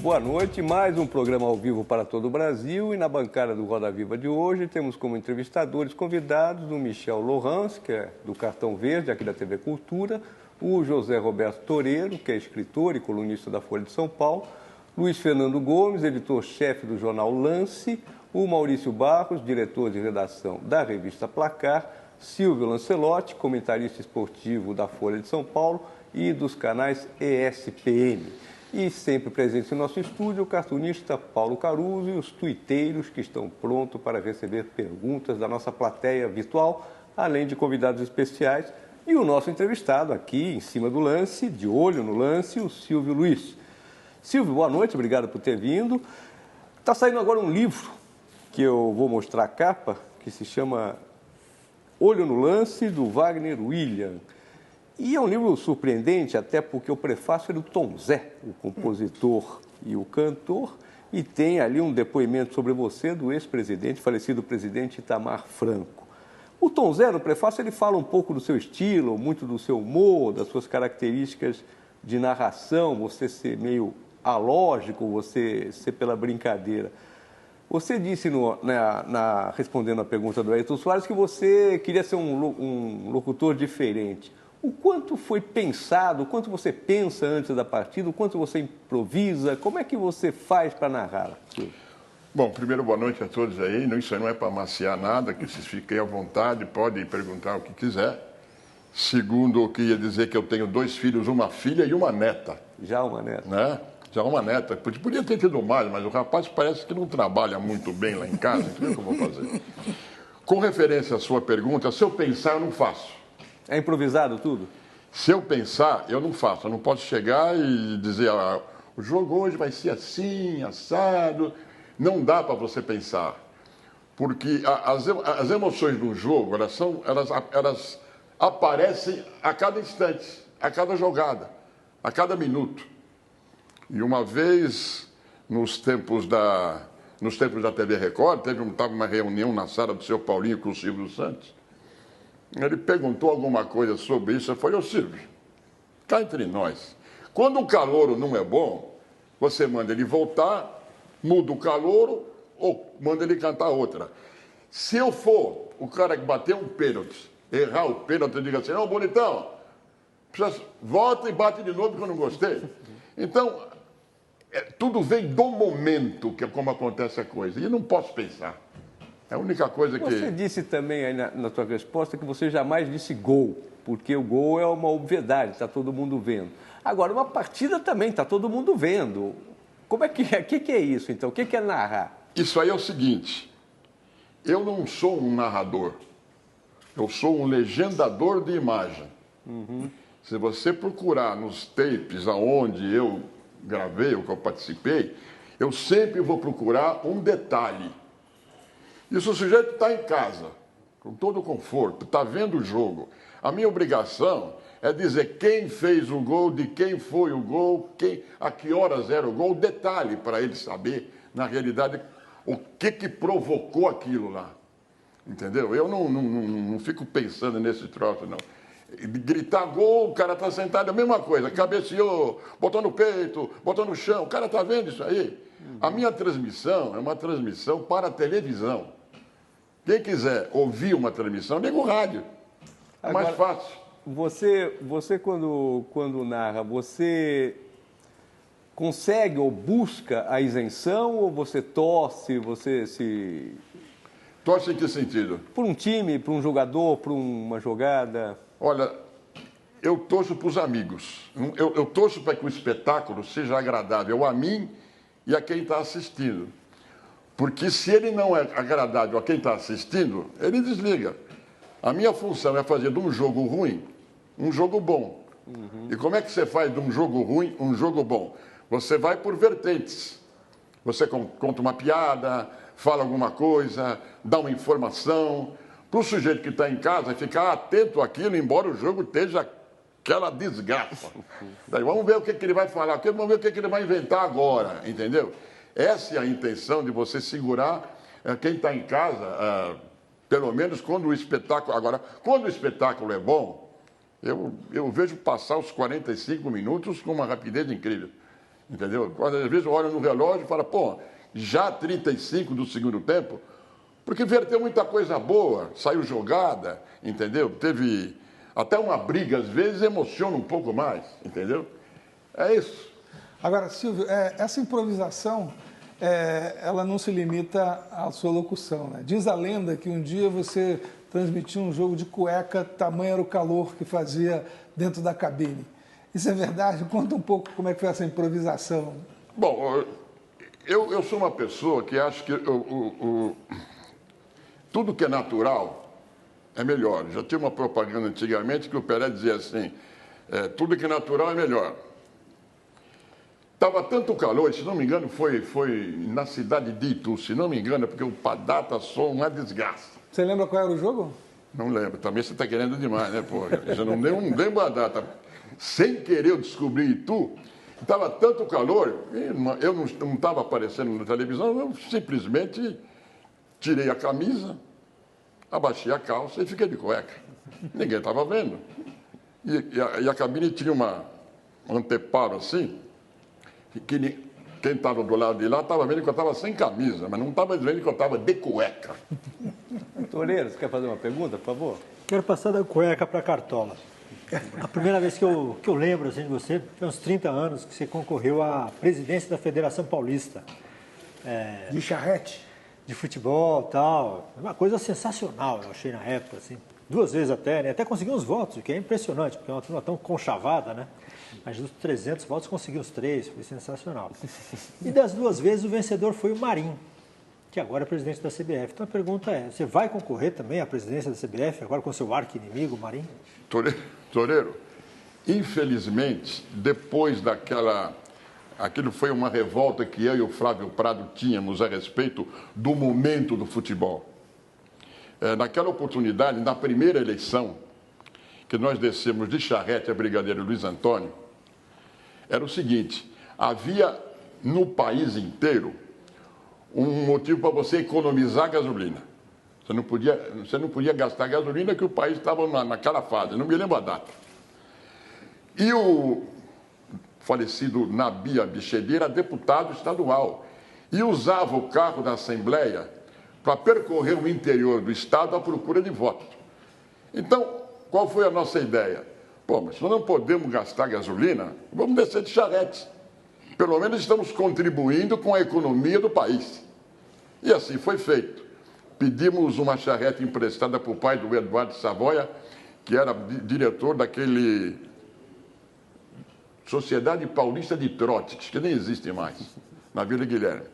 boa noite. Mais um programa ao vivo para todo o Brasil. E na bancada do Roda Viva de hoje temos como entrevistadores convidados o Michel Lohans, que é do Cartão Verde, aqui da TV Cultura, o José Roberto Toreiro, que é escritor e colunista da Folha de São Paulo, Luiz Fernando Gomes, editor-chefe do jornal Lance, o Maurício Barros, diretor de redação da revista Placar, Silvio Lancelotti, comentarista esportivo da Folha de São Paulo e dos canais ESPN. E sempre presente em nosso estúdio, o cartunista Paulo Caruso e os tuiteiros que estão prontos para receber perguntas da nossa plateia virtual, além de convidados especiais. E o nosso entrevistado aqui, em cima do lance, de olho no lance, o Silvio Luiz. Silvio, boa noite, obrigado por ter vindo. Está saindo agora um livro que eu vou mostrar a capa, que se chama Olho no Lance, do Wagner William. E é um livro surpreendente, até porque o prefácio é do Tom Zé, o compositor e o cantor, e tem ali um depoimento sobre você do ex-presidente, falecido presidente Itamar Franco. O Tom Zé, no prefácio, ele fala um pouco do seu estilo, muito do seu humor, das suas características de narração, você ser meio alógico, você ser pela brincadeira. Você disse, respondendo a pergunta do Ayrton Soares, que você queria ser um locutor diferente. O quanto foi pensado, o quanto você pensa antes da partida, o quanto você improvisa, como é que você faz para narrar? Bom, primeiro, boa noite a todos aí. Isso não é para amaciar nada, que vocês fiquem à vontade, podem perguntar o que quiser. Segundo, eu queria dizer que eu tenho 2 filhos, uma filha e uma neta. Já uma neta. Né? Já uma neta. Podia ter tido mais, mas o rapaz parece que não trabalha muito bem lá em casa, então o que eu vou fazer? Com referência à sua pergunta, se eu pensar, eu não faço. É improvisado tudo? Se eu pensar, eu não faço. Eu não posso chegar e dizer, o jogo hoje vai ser assim, assado. Não dá para você pensar. Porque as emoções do jogo, elas aparecem a cada instante, a cada jogada, a cada minuto. E uma vez, nos tempos da TV Record, estava uma reunião na sala do seu Paulinho com o Silvio Santos. Ele perguntou alguma coisa sobre isso. Eu falei, Silvio, cá entre nós, quando o calouro não é bom, você manda ele voltar, muda o calouro ou manda ele cantar outra. Se eu for o cara que bateu um pênalti, errar o pênalti, eu digo assim, não, bonitão, volta e bate de novo porque eu não gostei. Então, tudo vem do momento, que é como acontece a coisa. E eu não posso pensar. É a única coisa que... Você disse também aí na sua resposta que você jamais disse gol, porque o gol é uma obviedade, está todo mundo vendo. Agora, uma partida também está todo mundo vendo. Como é que é? O que é isso, então? O que é narrar? Isso aí é o seguinte, eu não sou um narrador, eu sou um legendador de imagem. Uhum. Se você procurar nos tapes aonde eu gravei, ou que eu participei, eu sempre vou procurar um detalhe. E se o sujeito está em casa, com todo o conforto, está vendo o jogo, a minha obrigação é dizer quem fez o gol, de quem foi o gol, a que horas era o gol, detalhe para ele saber, na realidade, o que provocou aquilo lá. Entendeu? Eu não fico pensando nesse troço, não. Gritar gol, o cara está sentado, é a mesma coisa, cabeceou, botou no peito, botou no chão, o cara está vendo isso aí. A minha transmissão é uma transmissão para a televisão. Quem quiser ouvir uma transmissão, liga o rádio. É mais fácil. Você quando narra, você consegue ou busca a isenção ou você torce, você se... Torce em que sentido? Por um time, por um jogador, por uma jogada? Olha, eu torço para os amigos. Eu torço para que o espetáculo seja agradável a mim e a quem está assistindo. Porque se ele não é agradável a quem está assistindo, ele desliga. A minha função é fazer de um jogo ruim um jogo bom. Uhum. E como é que você faz de um jogo ruim um jogo bom? Você vai por vertentes. Você conta uma piada, fala alguma coisa, dá uma informação. Para o sujeito que está em casa, ficar atento àquilo, embora o jogo esteja aquela desgraça. Daí, vamos ver o que ele vai falar, vamos ver o que ele vai inventar agora, entendeu? Essa é a intenção de você segurar quem está em casa, pelo menos quando o espetáculo... Agora, quando o espetáculo é bom, eu vejo passar os 45 minutos com uma rapidez incrível. entendeu? Quando, às vezes eu olho no relógio e falo, pô, já 35 do segundo tempo, porque verteu muita coisa boa, saiu jogada, entendeu? Teve até uma briga, às vezes emociona um pouco mais, entendeu? É isso. Agora, Silvio, essa improvisação, ela não se limita à sua locução, né? Diz a lenda que um dia você transmitiu um jogo de cueca, tamanho era o calor que fazia dentro da cabine. Isso é verdade? Conta um pouco como é que foi essa improvisação. Bom, eu sou uma pessoa que acha que tudo que é natural é melhor. Já tinha uma propaganda antigamente que o Pelé dizia assim, tudo que é natural é melhor. Estava tanto calor, se não me engano, foi na cidade de Itu, se não me engano, porque o Padata só uma desgraça. Você lembra qual era o jogo? Não lembro, também você está querendo demais, né, pô? Já não lembro a data. Sem querer eu descobri Itu, estava tanto calor, eu não estava aparecendo na televisão, eu simplesmente tirei a camisa, abaixei a calça e fiquei de cueca. Ninguém estava vendo. E a cabine tinha um anteparo assim, que quem estava do lado de lá estava vendo que eu estava sem camisa, mas não estava vendo que eu estava de cueca. Toreiro, você quer fazer uma pergunta, por favor? Quero passar da cueca para a cartola. A primeira vez que eu lembro assim, de você, foi uns 30 anos que você concorreu à presidência da Federação Paulista. De charrete? De futebol e tal. Uma coisa sensacional, eu achei na época, assim. 2 vezes até, né? Até conseguiu uns votos, o que é impressionante, porque é uma turma tão conchavada, né? Mas dos 300 votos conseguiu os 3, foi sensacional. E das 2 vezes o vencedor foi o Marinho, que agora é presidente da CBF. Então a pergunta é, você vai concorrer também à presidência da CBF, agora com seu arqui-inimigo, o Marinho? Toreiro, infelizmente, depois aquilo foi uma revolta que eu e o Flávio Prado tínhamos a respeito do momento do futebol. Naquela oportunidade, na primeira eleição, que nós descemos de charrete a Brigadeiro Luiz Antônio, era o seguinte, havia no país inteiro um motivo para você economizar gasolina. Você não podia gastar gasolina que o país estava naquela fase, não me lembro a data. E o falecido Nabi Abichedi era deputado estadual e usava o carro da Assembleia para percorrer o interior do estado à procura de votos. Então, qual foi a nossa ideia? Pô, mas se não podemos gastar gasolina, vamos descer de charrete. Pelo menos estamos contribuindo com a economia do país. E assim foi feito. Pedimos uma charrete emprestada para o pai do Eduardo Savoia, que era diretor daquele Sociedade Paulista de Trotes, que nem existe mais, na Vila Guilherme.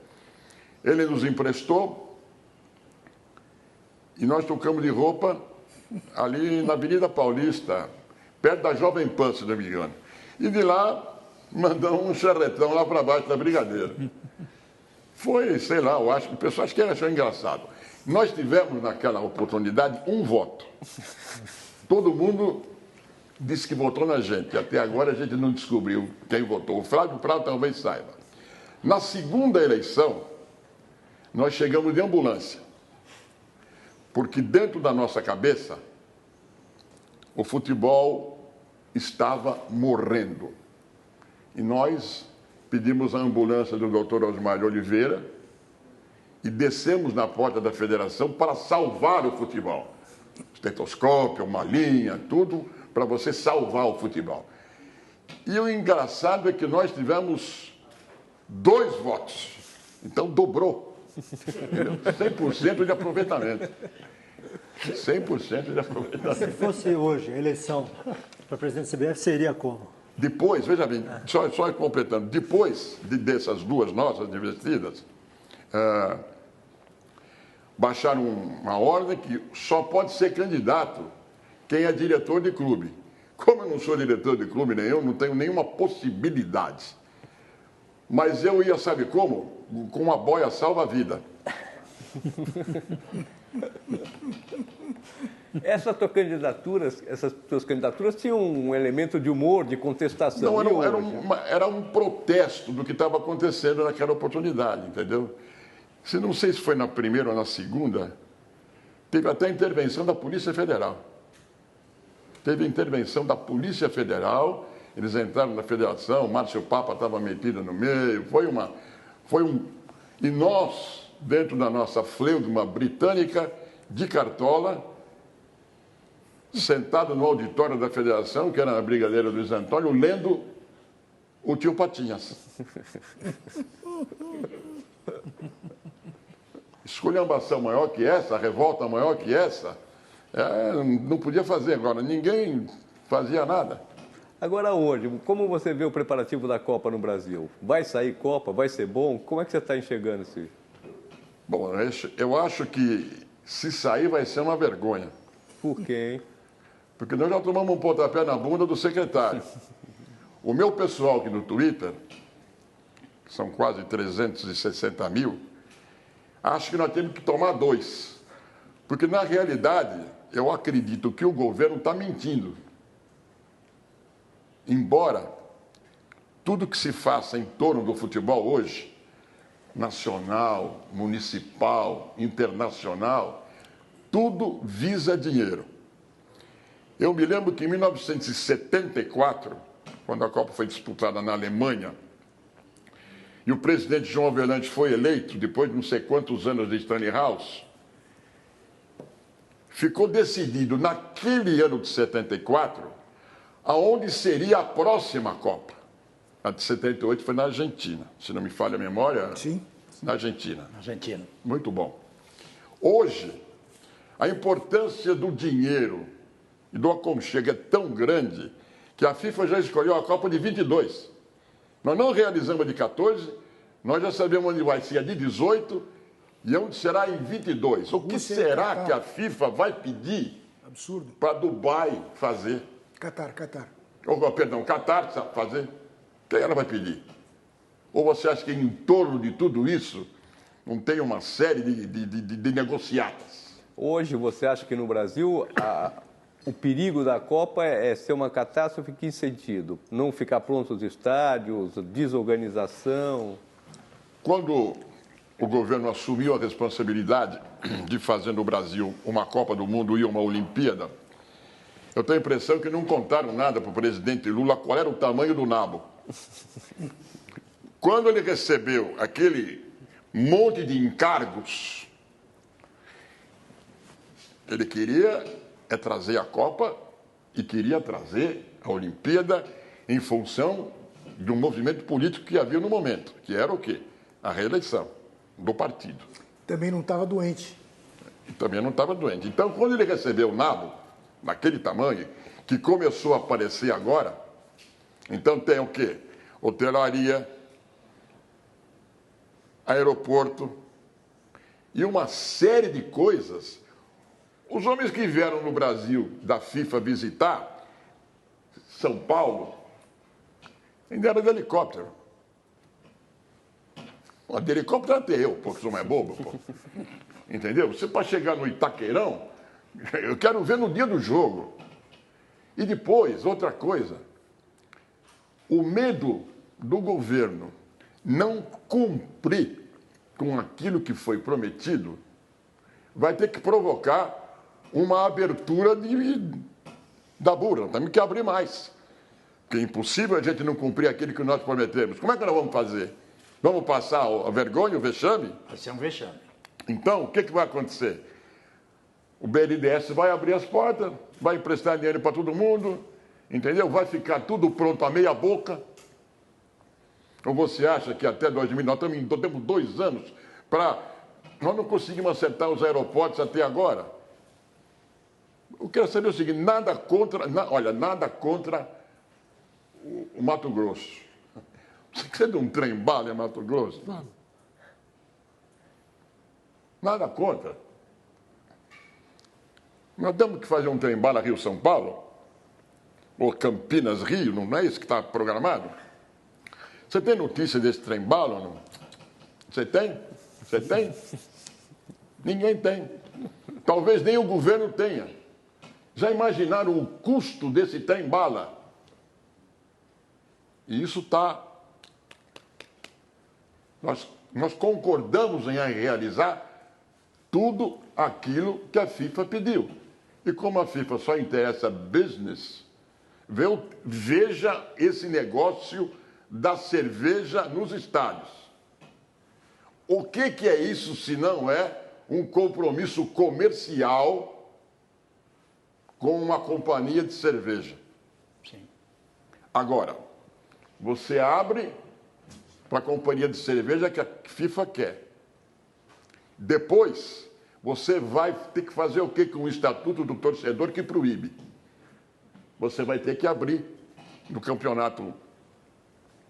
Ele nos emprestou e nós tocamos de roupa ali na Avenida Paulista, perto da Jovem Pan, se não me engano. E de lá, mandamos um charretão lá para baixo da Brigadeiro. Foi, sei lá, eu acho que o pessoal achou engraçado. Nós tivemos naquela oportunidade um voto. Todo mundo disse que votou na gente. Até agora a gente não descobriu quem votou. O Flávio Prado talvez saiba. Na segunda eleição, nós chegamos de ambulância. Porque dentro da nossa cabeça, o futebol estava morrendo. E nós pedimos a ambulância do Dr. Osmar de Oliveira e descemos na porta da federação para salvar o futebol. Estetoscópio, uma linha, tudo para você salvar o futebol. E o engraçado é que nós tivemos 2 votos. Então dobrou. 100% de aproveitamento. 100% de aproveitamento. Se fosse hoje a eleição para presidente da CBF, seria como? Depois, veja bem, só completando, depois dessas 2 nossas investidas, baixaram uma ordem que só pode ser candidato quem é diretor de clube. Como eu não sou diretor de clube nenhum, não tenho nenhuma possibilidade. Mas eu ia, sabe como? Com uma boia salva-vida. Essas tuas candidaturas tinham um elemento de humor, de contestação. Não, era um protesto do que estava acontecendo naquela oportunidade, entendeu? Não sei se foi na primeira ou na segunda, teve até a intervenção da Polícia Federal. Teve a intervenção da Polícia Federal eles entraram na federação, Márcio Papa estava metido no meio, e nós, dentro da nossa fleugma britânica, de cartola, sentado no auditório da federação, que era a brigadeira Luiz Antônio, lendo o Tio Patinhas. Esculhambação maior que essa, revolta maior que essa, não podia fazer agora, ninguém fazia nada. Agora hoje, como você vê o preparativo da Copa no Brasil? Vai sair Copa? Vai ser bom? Como é que você está enxergando isso? Bom, eu acho que se sair vai ser uma vergonha. Por quê, hein? Porque nós já tomamos um pontapé na bunda do secretário. O meu pessoal aqui no Twitter, que são quase 360 mil, acho que nós temos que tomar 2. Porque, na realidade, eu acredito que o governo está mentindo. Embora tudo que se faça em torno do futebol hoje, nacional, municipal, internacional, tudo visa dinheiro. Eu me lembro que em 1974, quando a Copa foi disputada na Alemanha, e o presidente João Avelange foi eleito, depois de não sei quantos anos de Stanley House, ficou decidido naquele ano de 74, aonde seria a próxima Copa. A de 78 foi na Argentina, se não me falha a memória. Sim. Na Argentina. Argentina. Muito bom. Hoje, a importância do dinheiro e do aconchego é tão grande que a FIFA já escolheu a Copa de 22. Nós não realizamos a de 14, nós já sabemos onde vai ser a de 18 e onde será em 22. O que será que a FIFA vai pedir Absurdo. para Dubai fazer? Catar. Catar fazer? O que ela vai pedir? Ou você acha que em torno de tudo isso não tem uma série de negociatas? Hoje, você acha que no Brasil o perigo da Copa é ser uma catástrofe em que sentido? Não ficar prontos os estádios, desorganização? Quando o governo assumiu a responsabilidade de fazer no Brasil uma Copa do Mundo e uma Olimpíada, eu tenho a impressão que não contaram nada para o presidente Lula qual era o tamanho do nabo. Quando ele recebeu aquele monte de encargos, ele queria trazer a Copa e queria trazer a Olimpíada em função de um movimento político que havia no momento, que era o quê? A reeleição do partido. Também não estava doente. E também não estava doente. Então, quando ele recebeu o nabo, naquele tamanho, que começou a aparecer agora, então tem o quê? Hotelaria, aeroporto e uma série de coisas. Os homens que vieram no Brasil da FIFA visitar São Paulo, ainda era de helicóptero. O de helicóptero até eu, porque não é bobo, pô. Entendeu? Você para chegar no Itaqueirão, eu quero ver no dia do jogo. E depois, outra coisa, o medo do governo não cumprir com aquilo que foi prometido vai ter que provocar uma abertura da burra. Temos que abrir mais. Porque é impossível a gente não cumprir aquilo que nós prometemos. Como é que nós vamos fazer? Vamos passar a vergonha, o vexame? Vai ser um vexame. Então, o que vai acontecer? O BNDES vai abrir as portas, vai emprestar dinheiro para todo mundo, entendeu? Vai ficar tudo pronto a meia boca. Ou você acha que até 2000, nós temos 2 anos para... Nós não conseguimos acertar os aeroportos até agora. Eu quero saber o seguinte, nada contra o Mato Grosso. Você quer de um trem-bala em Mato Grosso? Vamos. Nada contra. Nós temos que fazer um trem-bala Rio-São Paulo, ou Campinas-Rio, não é isso que está programado? Você tem notícia desse trem-bala ou não? Você tem? Você tem? Ninguém tem. Talvez nem o governo tenha. Já imaginaram o custo desse trem-bala? E isso está... Nós concordamos em realizar tudo aquilo que a FIFA pediu. E como a FIFA só interessa business, Veja esse negócio da cerveja nos estádios. O que é isso se não é um compromisso comercial com uma companhia de cerveja? Sim. Agora, você abre para a companhia de cerveja que a FIFA quer. Depois, você vai ter que fazer o quê com o estatuto do torcedor que proíbe? Você vai ter que abrir no campeonato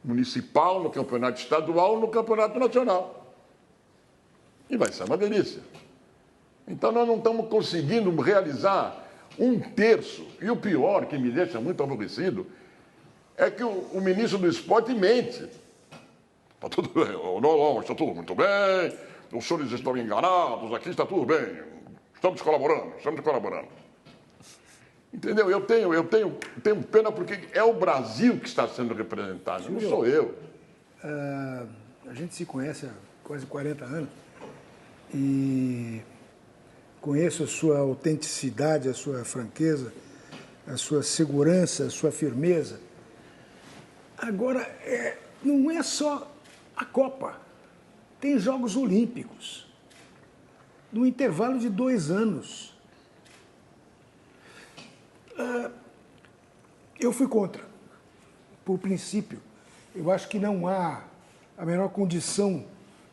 municipal, no campeonato estadual, no campeonato nacional. E vai ser uma delícia. Então, nós não estamos conseguindo realizar um terço. E o pior, que me deixa muito aborrecido, é que o ministro do esporte mente. Está tudo bem, não, está tudo muito bem, os senhores estão enganados, aqui está tudo bem, estamos colaborando. Entendeu? Eu tenho pena porque é o Brasil que está sendo representado, não sou eu. A gente se conhece há quase 40 anos e conheço a sua autenticidade, a sua franqueza, a sua segurança, a sua firmeza. Agora, não é só a Copa. Tem Jogos Olímpicos, no intervalo de 2 anos. Eu fui contra, por princípio. Eu acho que não há a menor condição.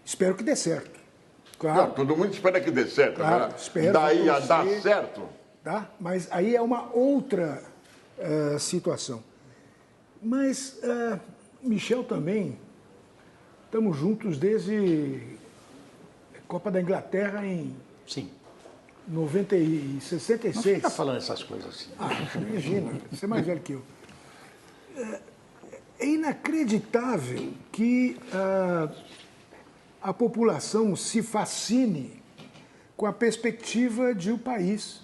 Espero que dê certo. Claro. Não, todo mundo espera que dê certo, Claro, né? espero, Daí a vou dar torcer. certo. Tá? Mas aí é uma outra situação. Mas, Michel também, estamos juntos desde a Copa da Inglaterra em Sim. 66. Não fica falando essas coisas assim. Imagina, você é mais velho que eu. É inacreditável que a população se fascine com a perspectiva de o país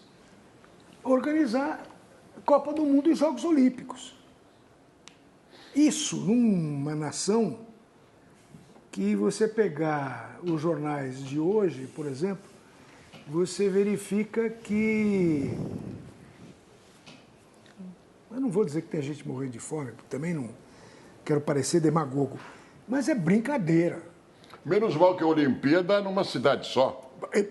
organizar a Copa do Mundo e Jogos Olímpicos. Isso numa nação que você pegar os jornais de hoje, por exemplo, você verifica que... Eu não vou dizer que tem gente morrendo de fome, porque também não quero parecer demagogo, mas é brincadeira. Menos mal que a Olimpíada é numa cidade só.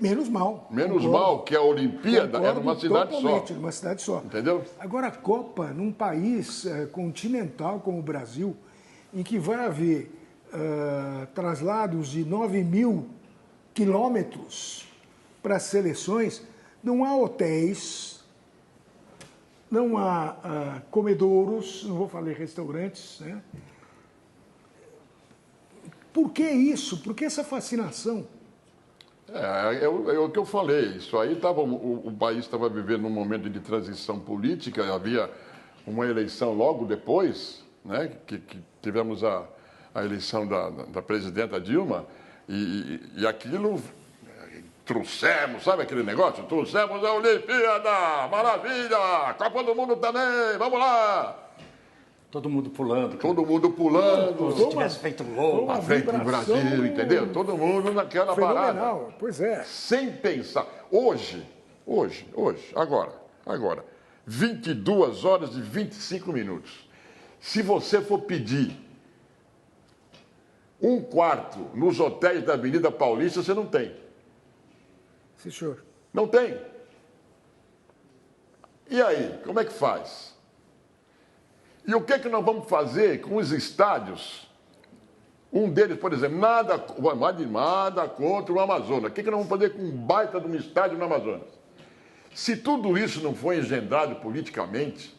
Menos mal. Menos concordo. mal que a Olimpíada é numa cidade só. Totalmente, numa cidade só. Entendeu? Agora, a Copa, num país continental como o Brasil, em que vai haver traslados de 9.000 quilômetros para as seleções, não há hotéis, não há comedouros, não vou falar restaurantes, né? Por que isso? Por que essa fascinação? É o que eu falei. Isso aí o país estava vivendo um momento de transição política, havia uma eleição logo depois, né, que tivemos a eleição da presidenta Dilma, e aquilo trouxemos, sabe aquele negócio? Trouxemos a Olimpíada, maravilha, Copa do Mundo também, vamos lá! Todo mundo pulando. Todo mundo pulando. Como se tivesse feito gol. À frente do Brasil, entendeu? Todo mundo naquela parada. Fenomenal, pois é. Sem pensar. Hoje, agora, 22 horas e 25 minutos. Se você for pedir um quarto nos hotéis da Avenida Paulista, você não tem. Sim, senhor. Não tem. E aí, como é que faz? E o que é que nós vamos fazer com os estádios? Um deles, por exemplo, nada contra o Amazonas. O que é que nós vamos fazer com um baita de um estádio no Amazonas? Se tudo isso não foi engendrado politicamente,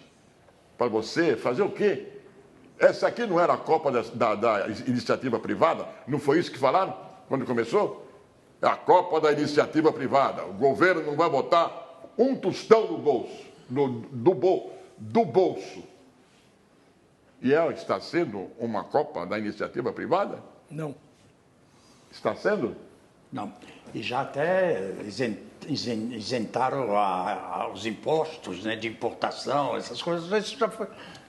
para você fazer o quê? Essa aqui não era a Copa da iniciativa privada? Não foi isso que falaram quando começou? É a Copa da iniciativa privada. O governo não vai botar um tostão no bolso, do bolso. E ela está sendo uma Copa da iniciativa privada? Não. Está sendo? Não. E já até isentaram os impostos, né, de importação, essas coisas. Isso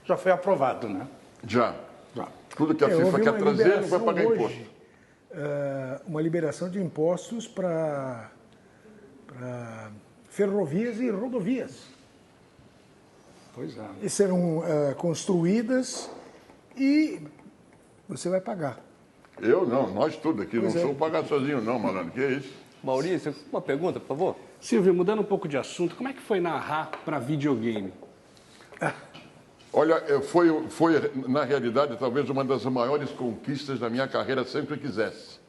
já foi aprovado, né? Já. Já. Tudo que a FIFA houve quer uma trazer não vai liberação pagar hoje, imposto. Uma liberação de impostos para ferrovias e rodovias. Pois é. e serão construídas e você vai pagar. Eu não, nós tudo aqui, Pois não é. sou pagar sozinho não, malandro, que isso? Maurício, uma pergunta, por favor. Silvio, mudando um pouco de assunto, como é que foi narrar para videogame? Olha, foi, na realidade, talvez uma das maiores conquistas da minha carreira, sempre que quisesse.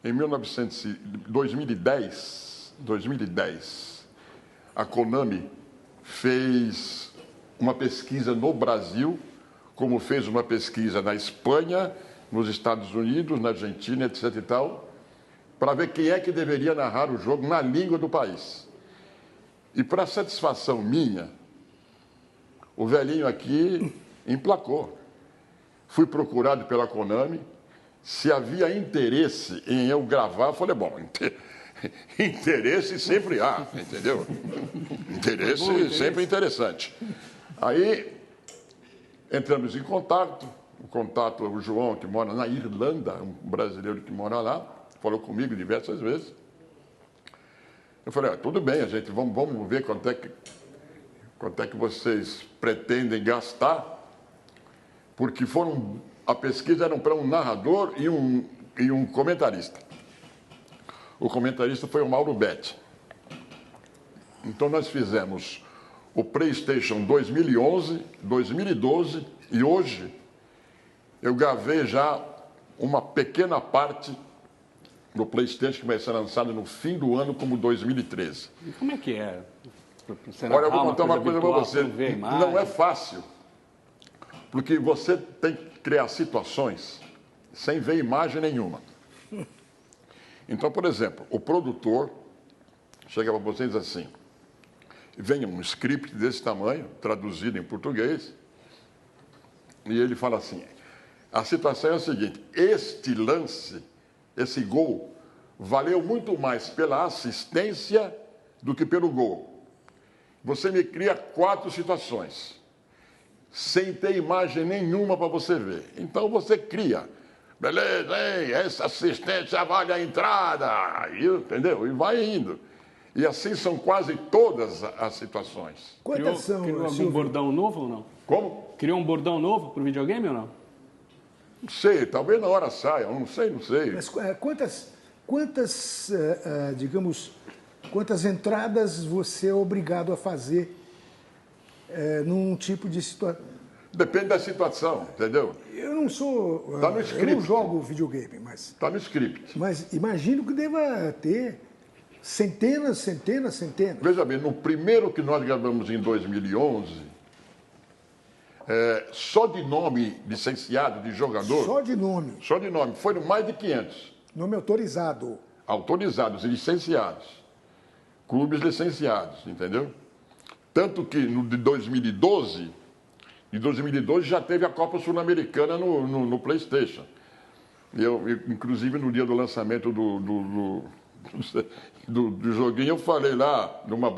Em 2010, a Konami fez uma pesquisa no Brasil, como fez uma pesquisa na Espanha, nos Estados Unidos, na Argentina, etc. e tal, para ver quem é que deveria narrar o jogo na língua do país. E, para satisfação minha, o velhinho aqui emplacou. Fui procurado pela Konami. Se havia interesse em eu gravar, eu falei, bom, interesse sempre há, entendeu? Interesse sempre interessante. Aí, entramos em contato. O João, que mora na Irlanda, um brasileiro que mora lá, falou comigo diversas vezes. Eu falei, tudo bem, gente, vamos ver quanto é que vocês pretendem gastar, porque a pesquisa era para um narrador e um comentarista. O comentarista foi o Mauro Betti. Então nós fizemos o PlayStation 2011, 2012 e hoje eu gravei já uma pequena parte do PlayStation que vai ser lançado no fim do ano como 2013. E como é que é? Olha, eu vou contar uma coisa para você. Não é fácil, porque você tem que criar situações sem ver imagem nenhuma. Então, por exemplo, o produtor chega para você e diz assim, vem um script desse tamanho, traduzido em português, e ele fala assim, a situação é a seguinte, este lance, esse gol, valeu muito mais pela assistência do que pelo gol. Você me cria 4 situações, sem ter imagem nenhuma para você ver. Então você cria, beleza, hein? Essa assistência vale a entrada, entendeu? E vai indo. E assim são quase todas as situações. Quantas são, Criou algum Silvio? bordão novo ou não? Como? Criou um bordão novo para o videogame ou não? Não sei, talvez na hora saia, não sei. Mas quantas entradas você é obrigado a fazer num tipo de situação? Depende da situação, entendeu? Eu não sou... Tá no eu script. não jogo videogame, Está no script. mas imagino que deva ter centenas. Veja bem, no primeiro que nós gravamos em 2011, só de nome licenciado, de jogador... Só de nome. Só de nome, foram mais de 500. Nome autorizado. Autorizados e licenciados. Clubes licenciados, entendeu? Tanto que no de 2012 já teve a Copa Sul-Americana no PlayStation. Eu, inclusive, no dia do lançamento do joguinho, eu falei lá, numa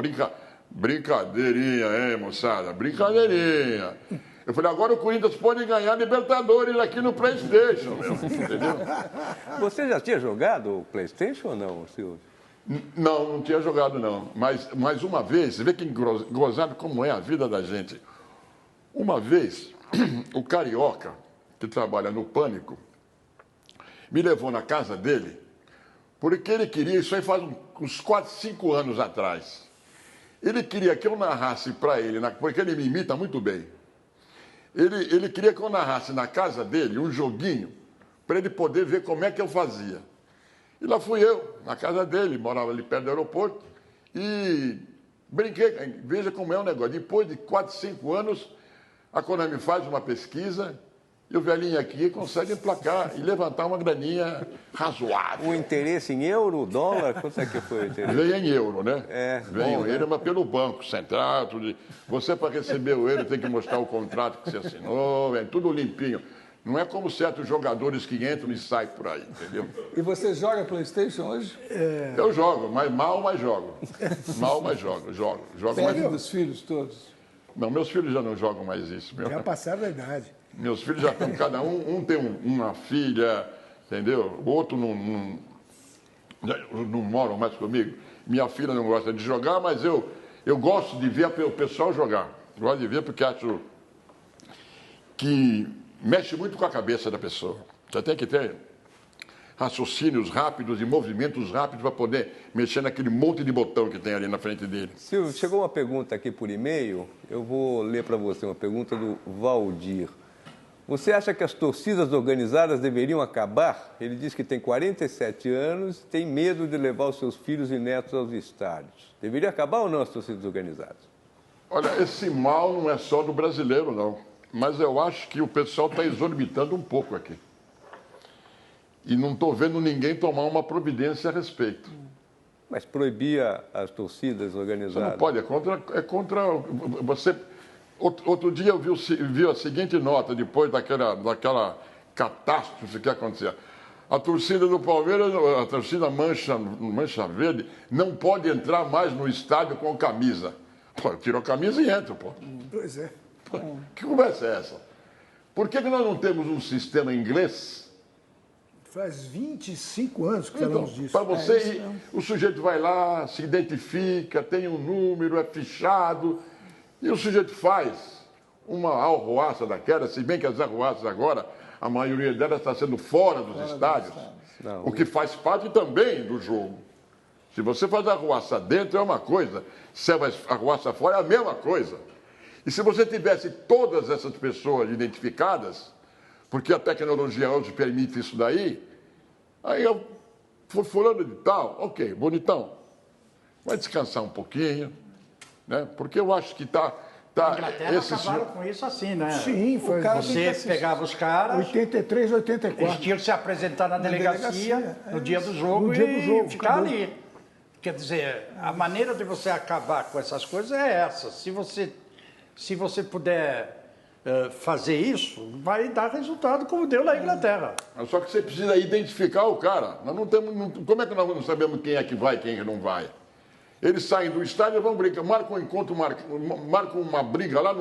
brincadeirinha, hein, moçada? Brincadeirinha. Eu falei, agora o Corinthians pode ganhar Libertadores aqui no PlayStation, meu, entendeu? Você já tinha jogado o PlayStation ou não, Silvio? Não tinha jogado, não. Mas uma vez, você vê que gozado como é a vida da gente. Uma vez, o Carioca, que trabalha no Pânico, me levou na casa dele, porque ele queria, isso aí faz uns 4, 5 anos atrás, ele queria que eu narrasse para ele, porque ele me imita muito bem, ele queria que eu narrasse na casa dele um joguinho, para ele poder ver como é que eu fazia. E lá fui eu, na casa dele, morava ali perto do aeroporto, e brinquei, veja como é o negócio, depois de 4, 5 anos, a Konami faz uma pesquisa e o velhinho aqui consegue emplacar e levantar uma graninha razoável. O interesse em euro, dólar, quanto é que foi o interesse? Vem em euro, né? Vem bom, em euro, mas pelo Banco Central. Tudo. Você, para receber o euro, tem que mostrar o contrato que você assinou, é tudo limpinho. Não é como certos jogadores que entram e saem por aí, entendeu? E você joga PlayStation hoje? Eu jogo, mas jogo. Mal, mas jogo. Jogo Perde mais... dos filhos todos? Não, meus filhos já não jogam mais isso. Já passaram da idade. Meus filhos já estão, cada um tem uma filha, entendeu? O outro não moram mais comigo. Minha filha não gosta de jogar, mas eu gosto de ver o pessoal jogar. Gosto de ver porque acho que mexe muito com a cabeça da pessoa. Você tem que ter raciocínios rápidos e movimentos rápidos para poder mexer naquele monte de botão que tem ali na frente dele. Silvio, chegou uma pergunta aqui por e-mail, eu vou ler para você uma pergunta do Valdir. Você acha que as torcidas organizadas deveriam acabar? Ele diz que tem 47 anos e tem medo de levar os seus filhos e netos aos estádios. Deveria acabar ou não as torcidas organizadas? Olha, esse mal não é só do brasileiro, não. Mas eu acho que o pessoal está exorbitando um pouco aqui. E não estou vendo ninguém tomar uma providência a respeito. Mas proibir as torcidas organizadas? Você não pode, é contra você. Outro dia eu vi a seguinte nota, depois daquela catástrofe que aconteceu. A torcida do Palmeiras, a torcida Mancha Verde, não pode entrar mais no estádio com camisa. Pô, tirou a camisa e entra, pô. Pois é. Pô, que conversa é essa? Por que nós não temos um sistema inglês? Faz 25 anos que Então, falamos disso. para você ir, o sujeito vai lá, se identifica, tem um número, é fichado, e o sujeito faz uma arruaça daquela, se bem que as arruaças agora, a maioria delas está sendo fora dos estádios, o que faz parte também do jogo. Se você faz arruaça dentro é uma coisa, se faz arruaça fora é a mesma coisa. E se você tivesse todas essas pessoas identificadas, porque a tecnologia hoje permite isso daí, aí eu, fulano de tal, ok, bonitão, vai descansar um pouquinho, né? Porque eu acho que Na Inglaterra acabaram com isso assim, né? Sim, foi. Você pegava os caras, 83, eles 84. tinham que se apresentar na delegacia no dia do jogo No dia do jogo, e ficar acabou. ali. Quer dizer, a maneira de você acabar com essas coisas é essa. Se você puder fazer isso, vai dar resultado como deu na Inglaterra. Só que você precisa identificar o cara. Nós não temos, como é que nós não sabemos quem é que vai e quem é que não vai? Eles saem do estádio e vão brincar, marcam um encontro, marcam uma briga lá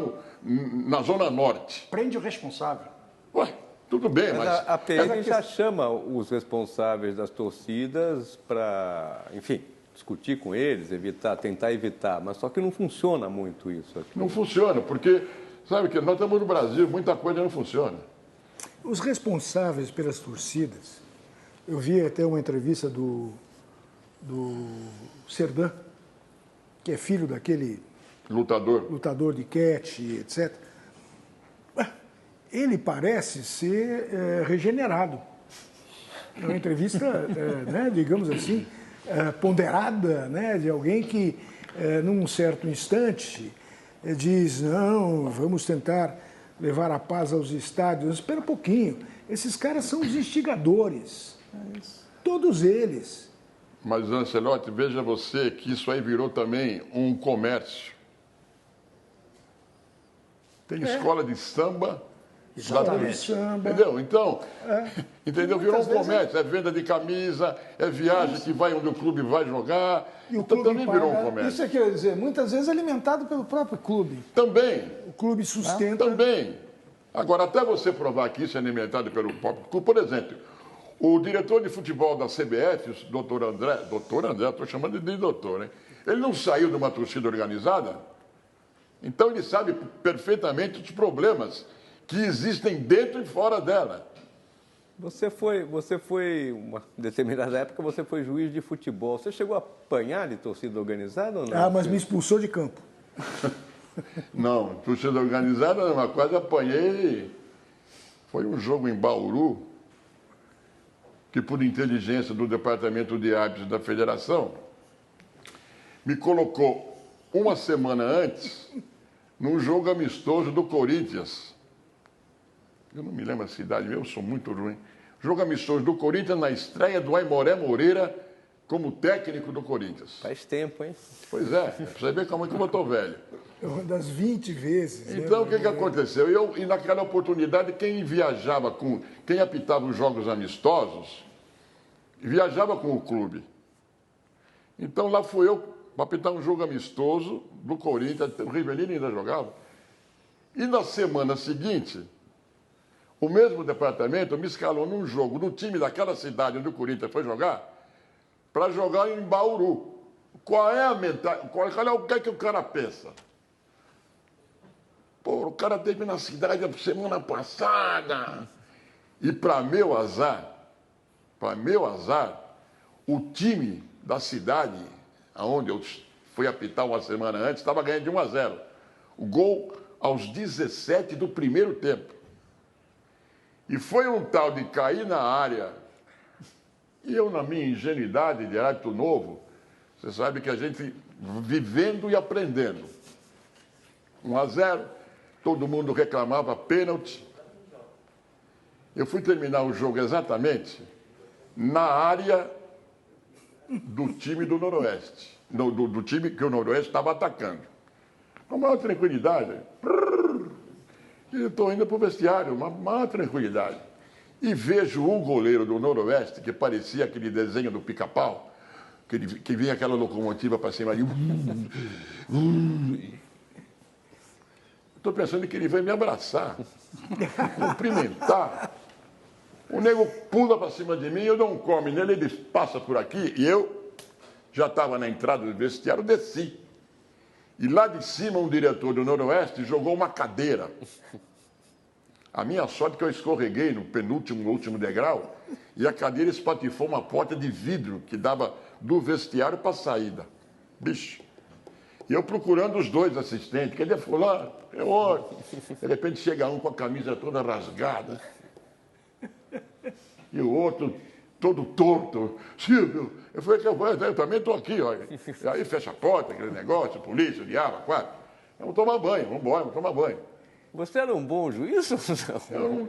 na Zona Norte. Prende o responsável. Ué, tudo bem, mas... A PM já chama os responsáveis das torcidas para, enfim, discutir com eles, tentar evitar, mas só que não funciona muito isso aqui. Não funciona, porque, sabe que nós estamos no Brasil, muita coisa não funciona. Os responsáveis pelas torcidas, eu vi até uma entrevista do Serdã, que é filho daquele lutador de catch, etc. Ele parece ser regenerado. É uma entrevista, né, digamos assim, ponderada, né, de alguém que, num certo instante, diz, não, vamos tentar levar a paz aos estádios. Espera um pouquinho, esses caras são os instigadores, todos eles. Mas, Ancelotti, veja você que isso aí virou também um comércio. Tem escola de samba... Entendeu? Então, entendeu? Virou um comércio, é venda de camisa, é viagem que vai onde o clube vai jogar. E o então clube também paga, virou um comércio. Isso é que eu ia dizer, muitas vezes alimentado pelo próprio clube. Também, O clube sustenta. também. Agora, até você provar que isso é alimentado pelo próprio clube, por exemplo, o diretor de futebol da CBF, o doutor André, estou chamando de doutor, hein? Ele não saiu de uma torcida organizada? Então ele sabe perfeitamente os problemas que existem dentro e fora dela. Você foi, uma determinada época, você foi juiz de futebol. Você chegou a apanhar de torcida organizada ou não? Ah, mas me expulsou de campo. Não, torcida organizada é uma coisa, apanhei. Foi um jogo em Bauru, que por inteligência do Departamento de Árbitros da Federação, me colocou uma semana antes num jogo amistoso do Corinthians. Eu não me lembro a cidade, eu sou muito ruim. Jogo amistoso do Corinthians na estreia do Aimoré Moreira como técnico do Corinthians. Faz tempo, hein? Pois é, pra você ver como é que eu estou velho. Uma das 20 vezes. Então, né? o que aconteceu? E naquela oportunidade, quem apitava os jogos amistosos, viajava com o clube. Então, lá fui eu para apitar um jogo amistoso do Corinthians, o Rivelino ainda jogava. E na semana seguinte, o mesmo departamento me escalou num jogo no time daquela cidade onde o Corinthians foi jogar, para jogar em Bauru. Qual é a mentalidade? O que é que o cara pensa? o cara teve na cidade a semana passada. E para meu azar, o time da cidade, aonde eu fui apitar uma semana antes, estava ganhando de 1-0. O gol aos 17 do primeiro tempo. E foi um tal de cair na área. E eu, na minha ingenuidade de hábito novo, você sabe que a gente vivendo e aprendendo. 1-0, todo mundo reclamava pênalti. Eu fui terminar o jogo exatamente na área do time do Noroeste, do time que o Noroeste estava atacando. Com a maior tranquilidade. E estou indo para o vestiário, uma maior tranquilidade. E vejo o goleiro do Noroeste, que parecia aquele desenho do Pica-Pau, que vinha aquela locomotiva para cima ali. Estou pensando que ele vai me abraçar, cumprimentar. O nego pula para cima de mim, eu dou um come nele, ele passa por aqui, e eu já estava na entrada do vestiário, desci. E lá de cima, um diretor do Noroeste jogou uma cadeira. A minha sorte é que eu escorreguei no último degrau, e a cadeira espatifou uma porta de vidro que dava do vestiário para a saída. Bicho. E eu procurando os dois assistentes, cadê fulano? Eu olho. De repente chega um com a camisa toda rasgada. E o outro todo torto. Silvio, eu falei, eu também estou aqui, olha. E aí fecha a porta, aquele negócio, polícia, diabo, quatro. Vamos tomar banho, vamos embora, vamos tomar banho. Você era um bom juiz?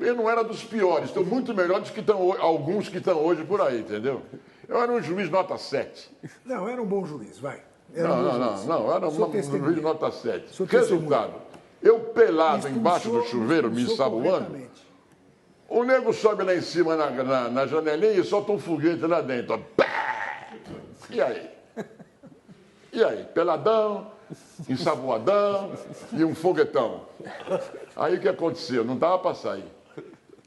Eu não era dos piores, estou muito melhor dos que estão alguns que estão hoje por aí, entendeu? Eu era um juiz nota 7. Não, era um bom juiz, vai. Era um juiz nota 7. Resultado, eu pelado embaixo do chuveiro, me ensaboando, o nego sobe lá em cima na janelinha e solta um foguete lá dentro. Ó. E aí? E aí? Peladão, ensaboadão e um foguetão. Aí o que aconteceu? Não dava para sair.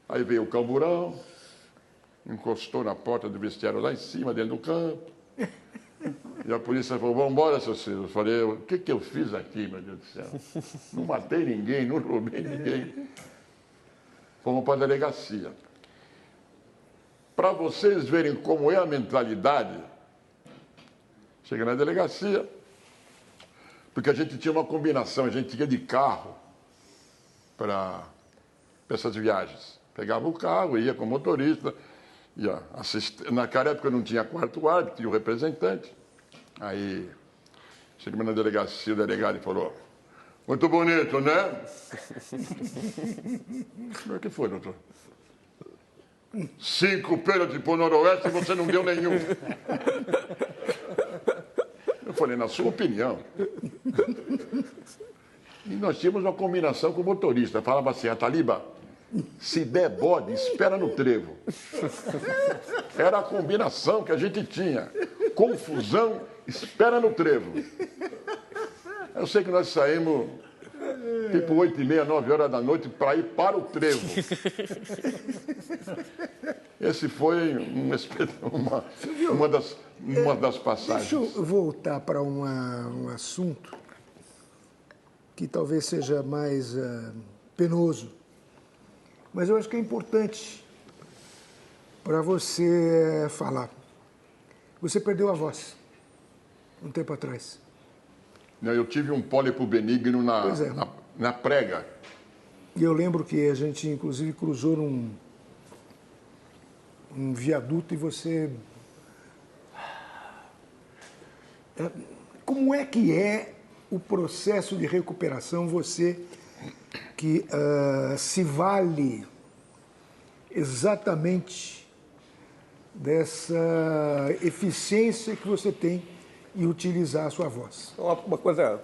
Aí veio o camburão, encostou na porta do vestiário lá em cima, dentro do campo. E a polícia falou, vamos embora, seu Ciro. Eu falei, o que eu fiz aqui, meu Deus do céu? Não matei ninguém, não roubei ninguém. Fomos para a delegacia. Para vocês verem como é a mentalidade, cheguei na delegacia, porque a gente tinha uma combinação, a gente ia de carro para essas viagens. Pegava o carro, ia com o motorista, naquela época não tinha quarto árbitro, tinha o representante. Aí, chegamos na delegacia, o delegado falou, muito bonito, né? O que foi, doutor? 5 pênaltis para o Noroeste e você não deu nenhum. Eu falei, na sua opinião. E nós tínhamos uma combinação com o motorista. Falava assim, Taliba, se der bode, espera no trevo. Era a combinação que a gente tinha. Confusão, espera no trevo. Eu sei que nós saímos tipo 8h30, 9 horas da noite para ir para o trevo. Esse foi uma das passagens. Deixa eu voltar para um assunto que talvez seja mais penoso, mas eu acho que é importante para você falar. Você perdeu a voz um tempo atrás. Eu tive um pólipo benigno na prega. E eu lembro que a gente, inclusive, cruzou num viaduto e você... Como é que é o processo de recuperação, você que se vale exatamente dessa eficiência que você tem em utilizar a sua voz? Uma coisa,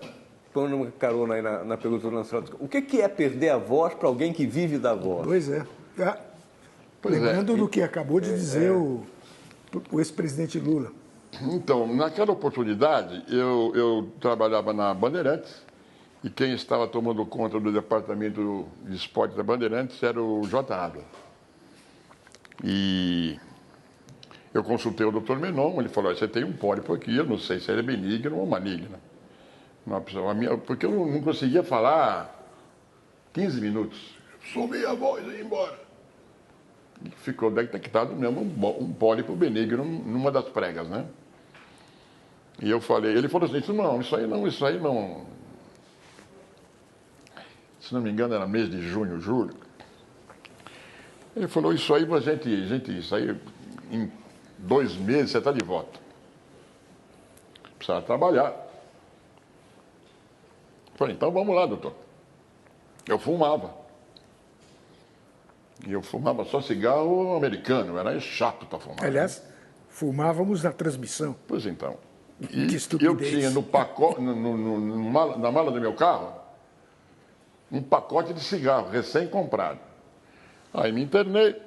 pondo uma carona aí na pergunta do Lancelot, o que é perder a voz para alguém que vive da voz? Pois é. Lembrando do que acabou de dizer o ex-presidente Lula. Então, naquela oportunidade, eu trabalhava na Bandeirantes e quem estava tomando conta do departamento de esporte da Bandeirantes era o J. Adler. E eu consultei o Dr. Menon, ele falou, você tem um pólipo aqui, eu não sei se ele é benigno ou maligno. Porque eu não conseguia falar 15 minutos. Sumi a voz e ia embora. E ficou detectado mesmo um pólipo benigno numa das pregas, né? E eu falei, ele falou assim, isso aí não. Se não me engano, era mês de junho, julho. Ele falou, isso aí, isso aí, em 2 meses você está de volta. Precisa trabalhar. Eu falei, então vamos lá, doutor. Eu fumava. E eu fumava só cigarro americano, era chato para fumar. Aliás, fumávamos na transmissão. Pois então. Que E estupidez. eu tinha no pacote, na mala do meu carro, um pacote de cigarro recém-comprado. Aí me internei,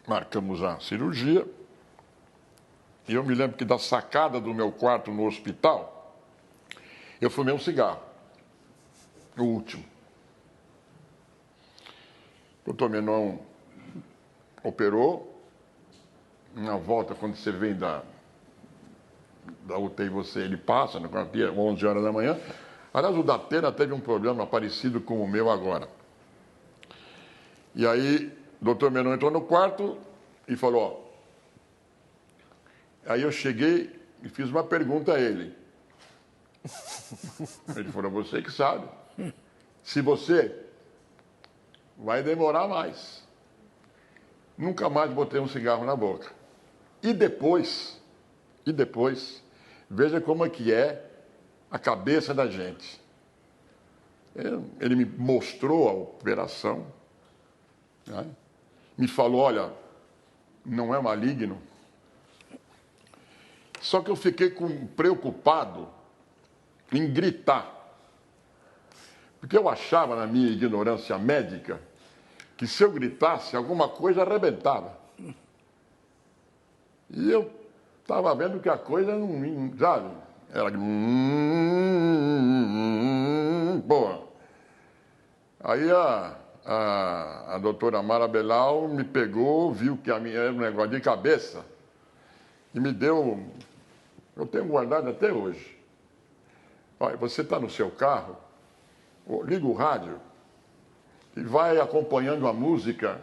marcamos a cirurgia, e eu me lembro que da sacada do meu quarto no hospital, eu fumei um cigarro, o último. O doutor Menon operou, na volta, quando você vem da UTI, ele passa, no dia 11 horas da manhã. Aliás, o Datena teve um problema parecido com o meu agora. E aí, o doutor Menon entrou no quarto e falou, ó. Aí eu cheguei e fiz uma pergunta a ele. Ele falou, você que sabe. Se você vai demorar mais. Nunca mais botei um cigarro na boca. E depois, veja como é que é a cabeça da gente. Ele me mostrou a operação, né? Me falou, olha, não é maligno. Só que eu fiquei preocupado em gritar. Porque eu achava, na minha ignorância médica, que se eu gritasse, alguma coisa arrebentava. E eu estava vendo que a coisa não, sabe? Era... Boa. Aí a doutora Mara Belal me pegou, viu que a minha era um negócio de cabeça e me deu... Eu tenho guardado até hoje. Olha, você está no seu carro, liga o rádio e vai acompanhando a música.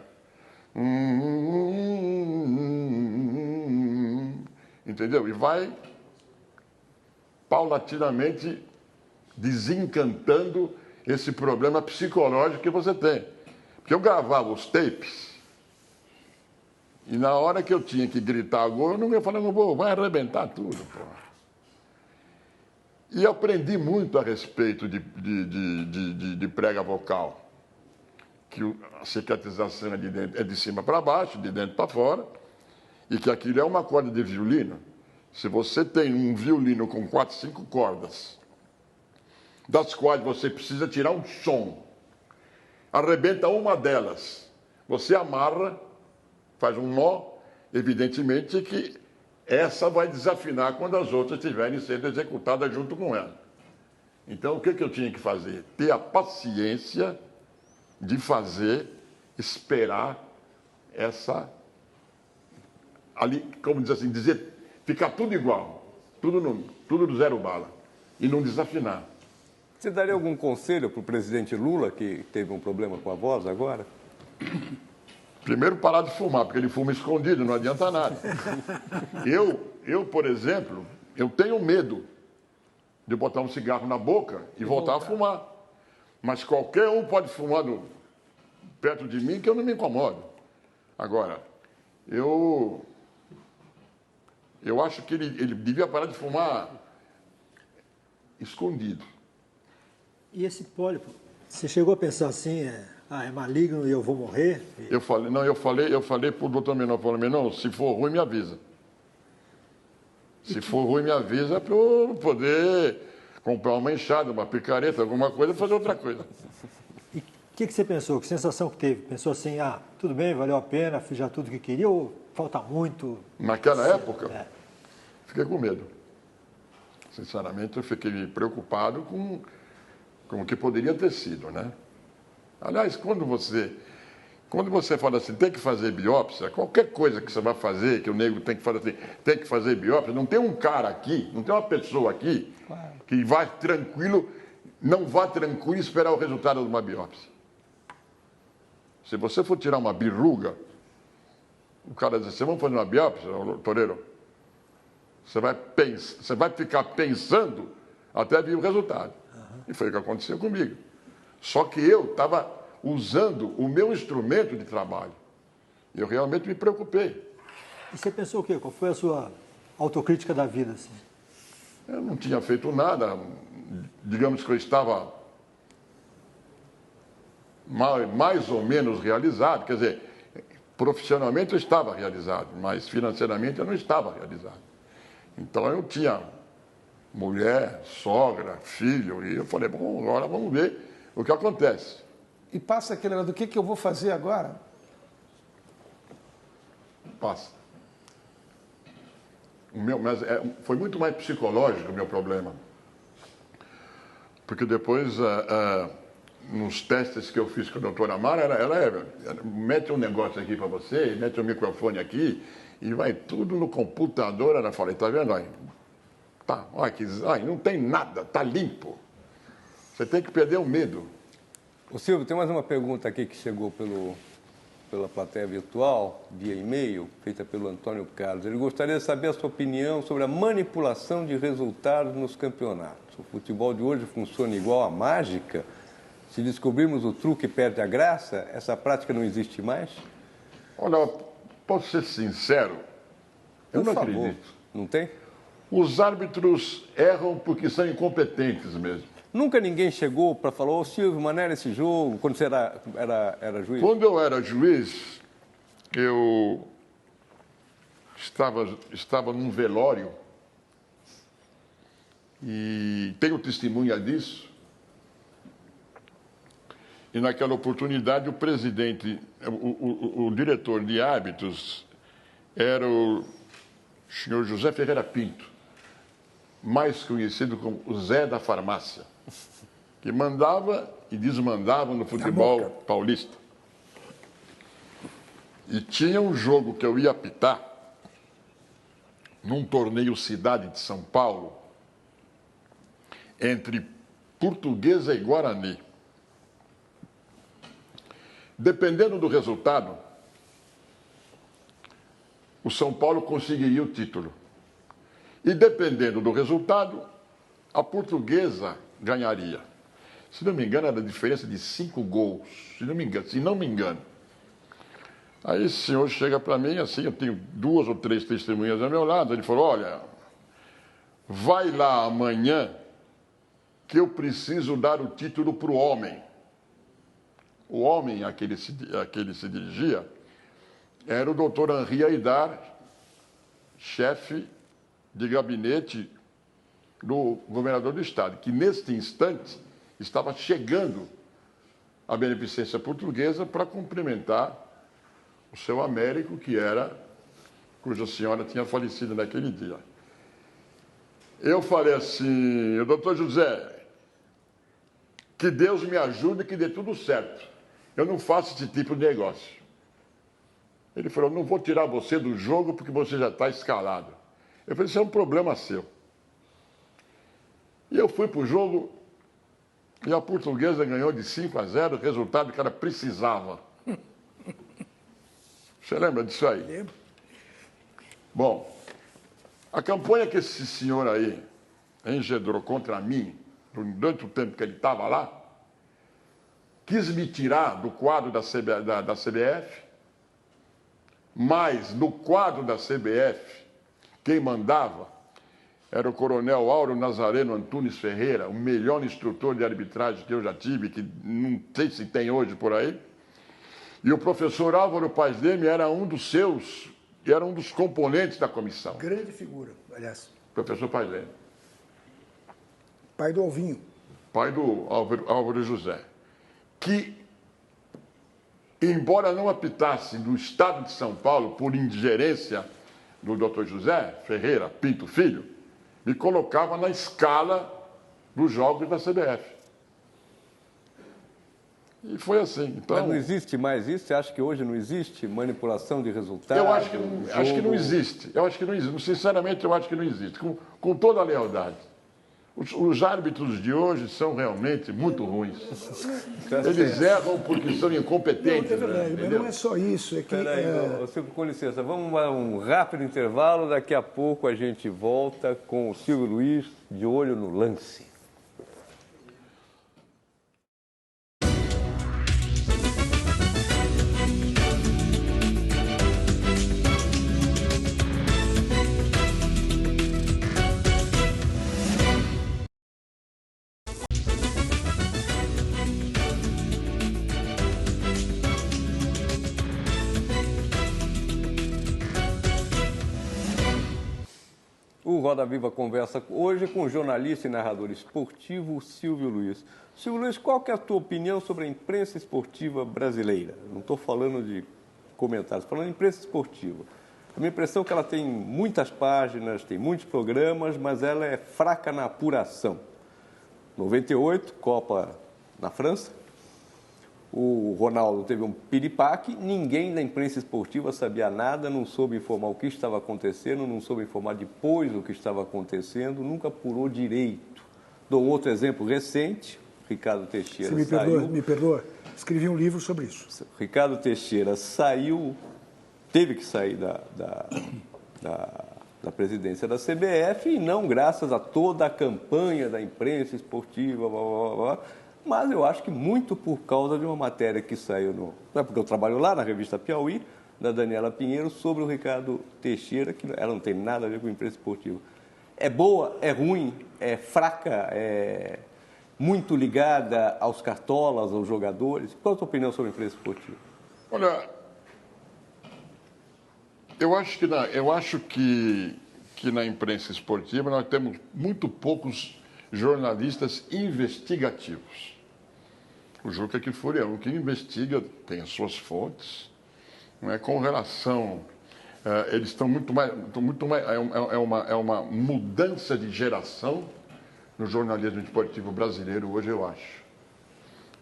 Entendeu? E vai paulatinamente desencantando esse problema psicológico que você tem. Porque eu gravava os tapes e na hora que eu tinha que gritar agora, eu não ia falando, vai arrebentar tudo, pô. E aprendi muito a respeito de prega vocal, que a cicatrização é de cima para baixo, de dentro para fora, e que aquilo é uma corda de violino. Se você tem um violino com 4, 5 cordas, das quais você precisa tirar um som, arrebenta uma delas, você amarra, faz um nó, evidentemente que essa vai desafinar quando as outras estiverem sendo executadas junto com ela. Então, o que eu tinha que fazer? Ter a paciência de fazer, esperar essa... Ali, como diz assim, ficar tudo igual, tudo do zero bala, e não desafinar. Você daria algum conselho para o presidente Lula, que teve um problema com a voz agora? Primeiro, parar de fumar, porque ele fuma escondido, não adianta nada. Eu, por exemplo, eu tenho medo de botar um cigarro na boca e voltar a fumar. Mas qualquer um pode fumar perto de mim que eu não me incomodo. Agora, eu acho que ele devia parar de fumar escondido. E esse pólipo, você chegou a pensar assim, é maligno e eu vou morrer? Eu falei para o doutor Menon, Menon, se for ruim, me avisa. Se for ruim, me avisa para eu poder comprar uma enxada, uma picareta, alguma coisa, fazer outra coisa. E o que você pensou? Que sensação que teve? Pensou assim, tudo bem, valeu a pena, fiz já tudo o que queria ou falta muito? Naquela época, fiquei com medo. Sinceramente, eu fiquei preocupado com o que poderia ter sido, né? Aliás, quando você fala assim, tem que fazer biópsia, qualquer coisa que você vai fazer, que o nego tem que fazer biópsia, não tem um cara aqui, não tem uma pessoa aqui que vai tranquilo não vá tranquilo esperar o resultado de uma biópsia. Se você for tirar uma verruga, o cara diz assim, vamos fazer uma biópsia, Toreiro? Você vai ficar pensando até vir o resultado. E foi o que aconteceu comigo. Só que eu estava usando o meu instrumento de trabalho. Eu realmente me preocupei. E você pensou o quê? Qual foi a sua autocrítica da vida, assim? Eu não tinha feito nada. Digamos que eu estava mais ou menos realizado. Quer dizer, profissionalmente eu estava realizado, mas financeiramente eu não estava realizado. Então eu tinha mulher, sogra, filho, e eu falei, bom, agora vamos ver o que acontece. E passa aquele do que eu vou fazer agora? Passa. Mas foi muito mais psicológico o meu problema. Porque depois, nos testes que eu fiz com a doutora Mara, ela mete um negócio aqui para você, mete um microfone aqui, e vai tudo no computador. Ela fala, tá vendo? Não tem nada, tá limpo. Você tem que perder o medo. Ô Silvio, tem mais uma pergunta aqui que chegou pela plateia virtual, via e-mail, feita pelo Antônio Carlos. Ele gostaria de saber a sua opinião sobre a manipulação de resultados nos campeonatos. O futebol de hoje funciona igual a mágica? Se descobrirmos o truque perde a graça, essa prática não existe mais? Olha, posso ser sincero? Eu não acredito. Não tem? Os árbitros erram porque são incompetentes mesmo. Nunca ninguém chegou para falar, ô Silvio, maneira esse jogo, quando você era juiz? Quando eu era juiz, eu estava num velório e tenho testemunha disso. E naquela oportunidade o presidente, o diretor de árbitros era o senhor José Ferreira Pinto, mais conhecido como o Zé da Farmácia, que mandava e desmandava no futebol paulista. E tinha um jogo que eu ia apitar, num torneio Cidade de São Paulo, entre Portuguesa e Guarani. Dependendo do resultado, o São Paulo conseguiria o título. E dependendo do resultado, a Portuguesa ganharia. Se não me engano, era a diferença de 5 gols. Se não me engano. Aí o senhor chega para mim, assim, eu tenho 2 ou 3 testemunhas ao meu lado. Ele falou, olha, vai lá amanhã que eu preciso dar o título para o homem. O homem a que ele se dirigia era o doutor Henri Aidar, chefe de gabinete do governador do estado, que neste instante estava chegando à Beneficência Portuguesa para cumprimentar o seu Américo, cuja senhora tinha falecido naquele dia. Eu falei assim, doutor José, que Deus me ajude e que dê tudo certo. Eu não faço esse tipo de negócio. Ele falou, não vou tirar você do jogo porque você já está escalado. Eu falei, isso é um problema seu. E eu fui para o jogo e a Portuguesa ganhou de 5-0, resultado que ela precisava. Você lembra disso aí? Lembro. Bom, a campanha que esse senhor aí engendrou contra mim, durante o tempo que ele estava lá, quis me tirar do quadro da CBF, mas no quadro da CBF, quem mandava era o coronel Áureo Nazareno Antunes Ferreira, o melhor instrutor de arbitragem que eu já tive, que não sei se tem hoje por aí. E o professor Álvaro Paz Leme era um dos componentes da comissão. Grande figura, aliás. Professor Paz Leme. Pai do Alvinho. Pai do Álvaro José. Que, embora não apitasse no estado de São Paulo por ingerência do Dr. José Ferreira Pinto Filho, me colocava na escala dos jogos da CBF. E foi assim. Então, mas não existe mais isso? Você acha que hoje não existe manipulação de resultados? Eu acho que não existe. Eu acho que não existe. Sinceramente, eu acho que não existe. Com toda a lealdade. Os árbitros de hoje são realmente muito ruins. Eles erram porque são incompetentes. Não, é verdade, né? mas não é só isso. É que, Peraí, Silvio, com licença, vamos a um rápido intervalo, daqui a pouco a gente volta com o Silvio Luiz de olho no lance. O Roda Viva conversa hoje com o jornalista e narrador esportivo Silvio Luiz. Silvio Luiz, qual que é a tua opinião sobre a imprensa esportiva brasileira? Não estou falando de comentários, estou falando de imprensa esportiva. A minha impressão é que ela tem muitas páginas, tem muitos programas, mas ela é fraca na apuração. 98, Copa na França. O Ronaldo teve um piripaque, ninguém da imprensa esportiva sabia nada, não soube informar o que estava acontecendo, não soube informar depois o que estava acontecendo, nunca apurou direito. Dou um outro exemplo recente, Ricardo Teixeira Você me perdoa, escrevi um livro sobre isso. Ricardo Teixeira teve que sair da presidência da CBF e não graças a toda a campanha da imprensa esportiva, blá, blá, blá, mas eu acho que muito por causa de uma matéria que saiu não é porque eu trabalho lá na revista Piauí, da Daniela Pinheiro, sobre o Ricardo Teixeira, que ela não tem nada a ver com a imprensa esportiva. É boa, é ruim, é fraca, é muito ligada aos cartolas, aos jogadores? Qual a tua opinião sobre a imprensa esportiva? Olha, eu acho que na imprensa esportiva nós temos muito poucos jornalistas investigativos. O Juca Kfouri é um que investiga, tem as suas fontes, não é? Com relação, eles estão muito mais é uma mudança de geração no jornalismo esportivo brasileiro hoje, eu acho.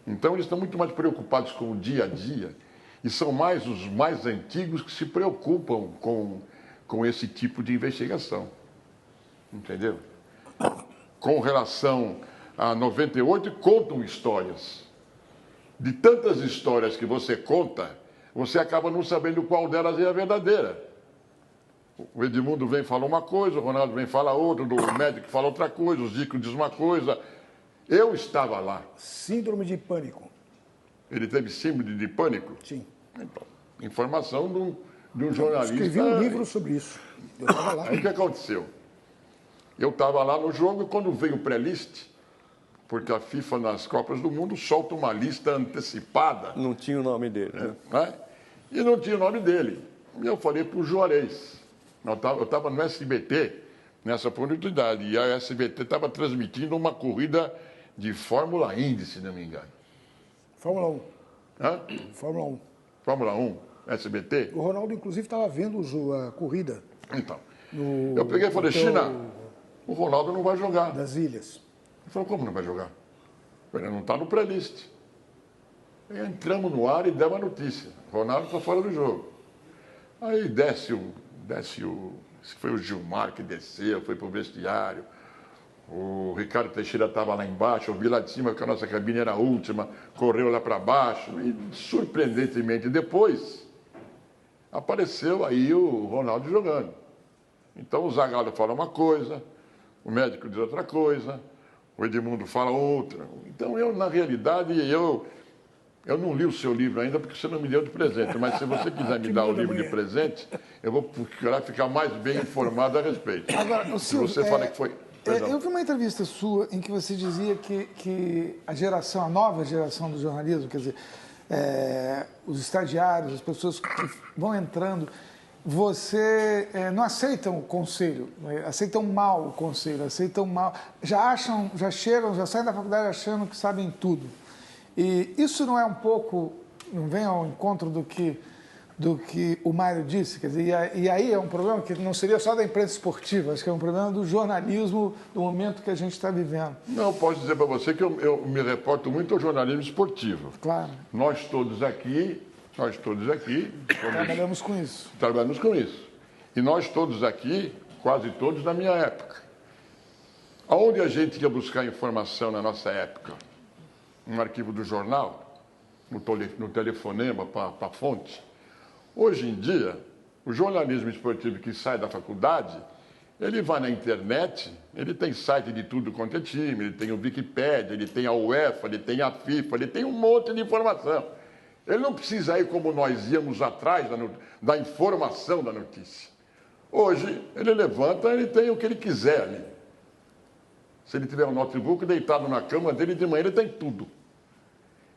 Então eles estão muito mais preocupados com o dia a dia e são mais os mais antigos que se preocupam com esse tipo de investigação, entendeu? Com relação a 98, contam histórias. De tantas histórias que você conta, você acaba não sabendo qual delas é a verdadeira. O Edmundo vem falar uma coisa, o Ronaldo vem falar outra, o médico fala outra coisa, o Zico diz uma coisa. Eu estava lá. Síndrome de pânico. Ele teve síndrome de pânico? Sim. Então, informação de um jornalista. Escrevi um livro sobre isso. Eu estava lá. Aí o que aconteceu? Eu estava lá no jogo e quando veio o pré-list, porque a FIFA nas Copas do Mundo solta uma lista antecipada. Não tinha o nome dele, né? E não tinha o nome dele. E eu falei para o Juarez. Eu estava no SBT nessa oportunidade. E a SBT estava transmitindo uma corrida de Fórmula Indy, se não me engano. Fórmula 1. Hã? Fórmula 1. Fórmula 1, SBT. O Ronaldo, inclusive, estava vendo a corrida. Então, eu peguei e falei, China, o Ronaldo não vai jogar. Das Ilhas. Ele falou, como não vai jogar? Ele não está no pré-list. Entramos no ar e demos a notícia. Ronaldo está fora do jogo. Aí desce foi o Gilmar que desceu, foi para o vestiário. O Ricardo Teixeira estava lá embaixo, eu vi lá de cima que a nossa cabine era a última, correu lá para baixo. E, surpreendentemente, depois, apareceu aí o Ronaldo jogando. Então o Zagallo fala uma coisa, o médico diz outra coisa, o Edmundo fala outra. Então eu, na realidade, eu não li o seu livro ainda porque você não me deu de presente, mas se você quiser me dar o livro de presente, eu vou procurar ficar mais bem informado a respeito. Agora, se você fala que foi... Eu vi uma entrevista sua em que você dizia que a nova geração do jornalismo, quer dizer, os estagiários, as pessoas que vão entrando, não aceitam o conselho, aceitam mal o conselho, aceitam mal, já saem da faculdade achando que sabem tudo. E isso não é um pouco, não vem ao encontro do que o Mário disse? Quer dizer, e aí é um problema que não seria só da imprensa esportiva, acho que é um problema do jornalismo do momento que a gente está vivendo. Não, posso dizer para você que eu me reporto muito ao jornalismo esportivo. Claro. Nós todos aqui trabalhamos com isso. Trabalhamos com isso. E nós todos aqui, quase todos da minha época. Aonde a gente ia buscar informação na nossa época? No arquivo do jornal, no telefonema para a fonte. Hoje em dia, o jornalismo esportivo que sai da faculdade, ele vai na internet, ele tem site de tudo quanto é time, ele tem o Wikipédia, ele tem a UEFA, ele tem a FIFA, ele tem um monte de informação. Ele não precisa ir como nós íamos atrás da informação da notícia. Hoje, ele levanta, ele tem o que ele quiser ali. Se ele tiver um notebook deitado na cama dele, de manhã ele tem tudo.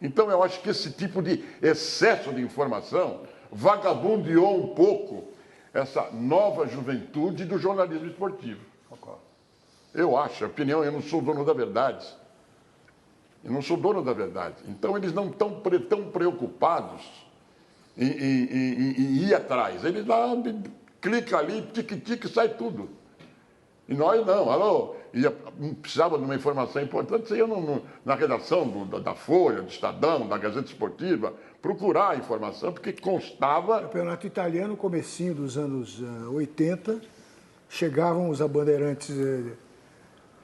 Então, eu acho que esse tipo de excesso de informação vagabundeou um pouco essa nova juventude do jornalismo esportivo. Eu acho, a opinião, eu não sou dono da verdade. Eu não sou dono da verdade. Então, eles não estão tão preocupados em ir atrás. Eles lá, clica ali, tique-tique, sai tudo. E nós não. Alô, precisava de uma informação importante, você ia na redação da Folha, do Estadão, da Gazeta Esportiva, procurar a informação, porque constava... O campeonato italiano, comecinho dos anos 80, chegavam os bandeirantes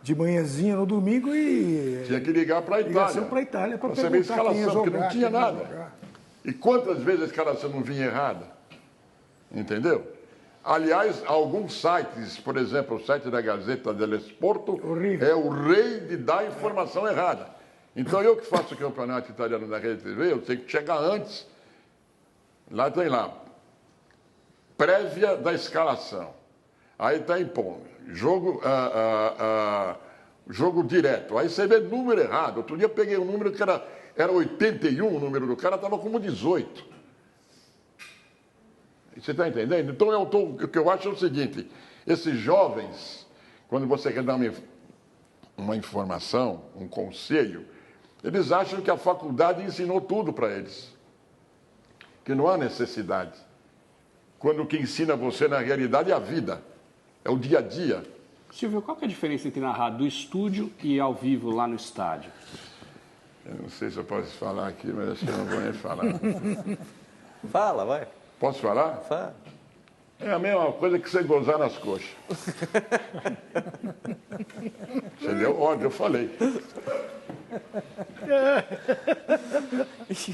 de manhãzinha no domingo e... Tinha que ligar para a Itália. Ligação para a Itália para saber a escalação, quem ia jogar, porque não tinha nada. E quantas vezes a escalação não vinha errada? Entendeu? Aliás, alguns sites, por exemplo, o site da Gazeta dello Sport, é o rei de dar informação errada. Então, eu que faço o campeonato italiano da Rede TV, eu tenho que chegar antes. Lá tem lá, prévia da escalação. Aí está impondo, jogo direto. Aí você vê número errado. Outro dia eu peguei um número que era 81, o número do cara estava como 18. Você está entendendo? Então, o que eu acho é o seguinte, esses jovens, quando você quer dar uma informação, um conselho, eles acham que a faculdade ensinou tudo para eles, que não há necessidade. Quando o que ensina você, na realidade, é a vida, é o dia a dia. Silvio, qual que é a diferença entre narrar do estúdio e ao vivo lá no estádio? Eu não sei se eu posso falar aqui, mas acho que eu não vou nem falar. Fala, vai. Posso falar? Fala. É a mesma coisa que você gozar nas coxas. Você deu ordem, eu falei.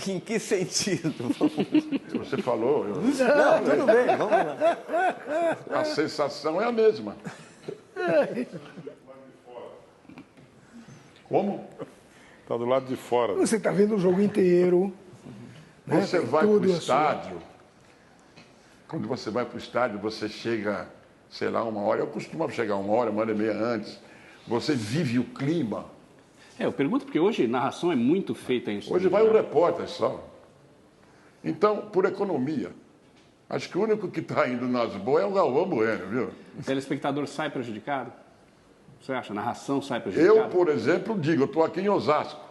Em que sentido? Você falou. Não, tudo bem, vamos lá. A sensação é a mesma. Como? Está do lado de fora. Você está vendo o jogo inteiro. Você Tem vai para o tudo, estádio. Quando você vai para o estádio, você chega, sei lá, 1 hora. Eu costumo chegar 1 hora, 1h30 antes. Você vive o clima. Eu pergunto porque hoje narração é muito feita em estúdio. Hoje vai o repórter só. Então, por economia. Acho que o único que está indo nas boas é o Galvão Bueno, viu? O telespectador sai prejudicado? Você acha? A narração sai prejudicada? Eu, por exemplo, digo, eu estou aqui em Osasco.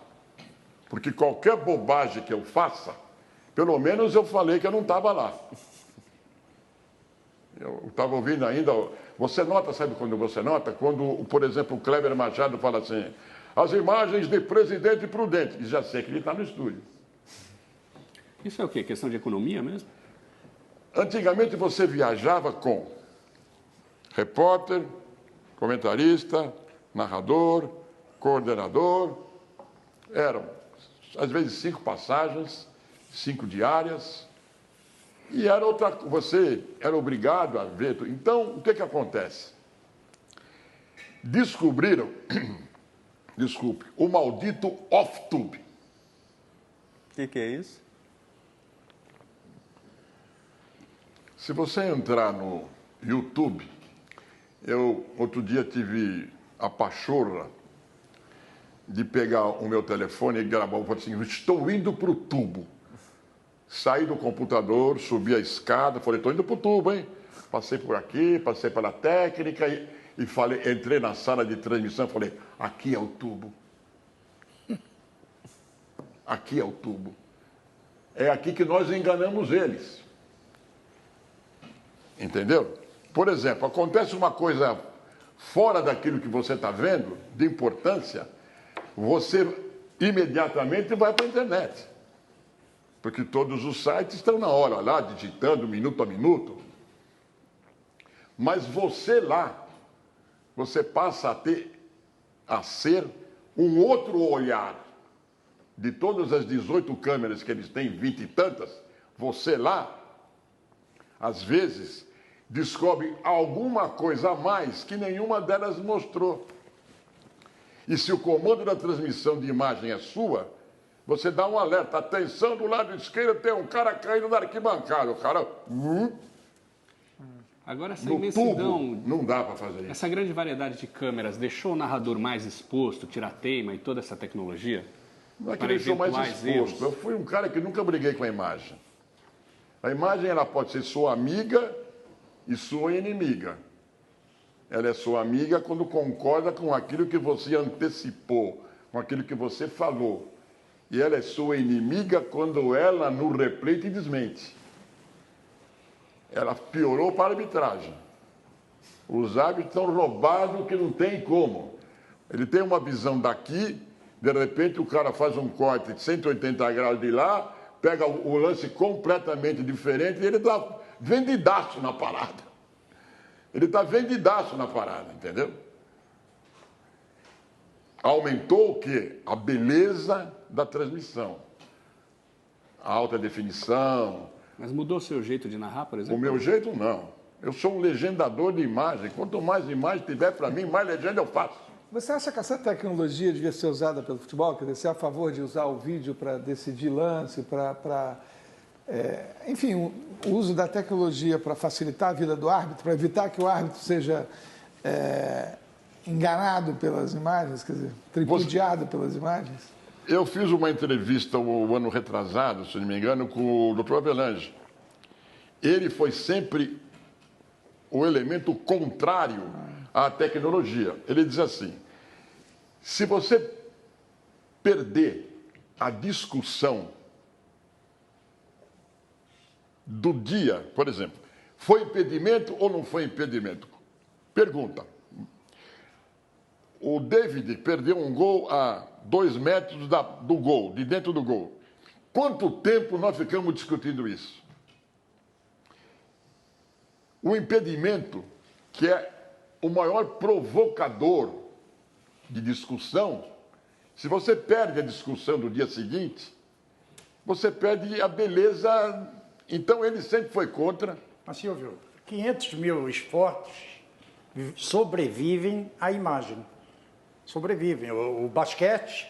Porque qualquer bobagem que eu faça, pelo menos eu falei que eu não estava lá. Eu estava ouvindo ainda. Você nota, sabe quando você nota? Quando, por exemplo, o Kleber Machado fala assim, as imagens de Presidente Prudente, e já sei que ele está no estúdio. Isso é o quê? Questão de economia mesmo? Antigamente você viajava com repórter, comentarista, narrador, coordenador. Eram, às vezes, 5 passagens, 5 diárias. E era você era obrigado a ver. Então, o que acontece? Descobriram, desculpe, o maldito off-tube. O que é isso? Se você entrar no YouTube, eu outro dia tive a pachorra de pegar o meu telefone e gravar, eu falei assim, estou indo para o tubo. Saí do computador, subi a escada, falei, estou indo para o tubo, hein? Passei por aqui, passei pela técnica e falei, entrei na sala de transmissão e falei, aqui é o tubo. Aqui é o tubo. É aqui que nós enganamos eles. Entendeu? Por exemplo, acontece uma coisa fora daquilo que você está vendo, de importância, você imediatamente vai para a internet. Porque todos os sites estão na hora lá, digitando minuto a minuto. Mas você lá, você passa a ter a ser um outro olhar. De todas as 18 câmeras que eles têm, 20 e tantas, você lá, às vezes, descobre alguma coisa a mais que nenhuma delas mostrou. E se o comando da transmissão de imagem é sua, você dá um alerta. Atenção, do lado esquerdo tem um cara caindo na arquibancada. O cara... Agora, essa no imensidão, tubo, não dá para fazer isso. essa grande variedade de câmeras deixou o narrador mais exposto, tirateima e toda essa tecnologia? Não é que para deixou mais eventuais exposto. erros? Eu fui um cara que nunca briguei com a imagem. A imagem ela pode ser sua amiga e sua inimiga. Ela é sua amiga quando concorda com aquilo que você antecipou, com aquilo que você falou. E ela é sua inimiga quando ela, no replay, te desmente. Ela piorou para a arbitragem. Os árbitros estão roubados que não tem como. Ele tem uma visão daqui, de repente o cara faz um corte de 180 graus de lá, pega o lance completamente diferente e ele está vendidaço na parada. Ele está vendidaço na parada, entendeu? Aumentou o quê? A beleza da transmissão. A alta definição. Mas mudou o seu jeito de narrar, por exemplo? O meu jeito, não. Eu sou um legendador de imagem. Quanto mais imagem tiver para mim, mais legenda eu faço. Você acha que essa tecnologia devia ser usada pelo futebol? Quer dizer, você é a favor de usar o vídeo para decidir lance, enfim, o uso da tecnologia para facilitar a vida do árbitro, para evitar que o árbitro seja enganado pelas imagens, quer dizer, tripudiado pelas imagens? Eu fiz uma entrevista o ano retrasado, se não me engano, com o Dr. Avelange. Ele foi sempre o elemento contrário à tecnologia. Ele diz assim, se você perder a discussão do dia, por exemplo, foi impedimento ou não foi impedimento? Pergunta. O David perdeu um gol a 2 metros do gol, de dentro do gol. Quanto tempo nós ficamos discutindo isso? O impedimento, que é o maior provocador de discussão, se você perde a discussão do dia seguinte, você perde a beleza. Então ele sempre foi contra. Mas, Silvio, 500 mil esportes sobrevivem à imagem. Sobrevivem. O basquete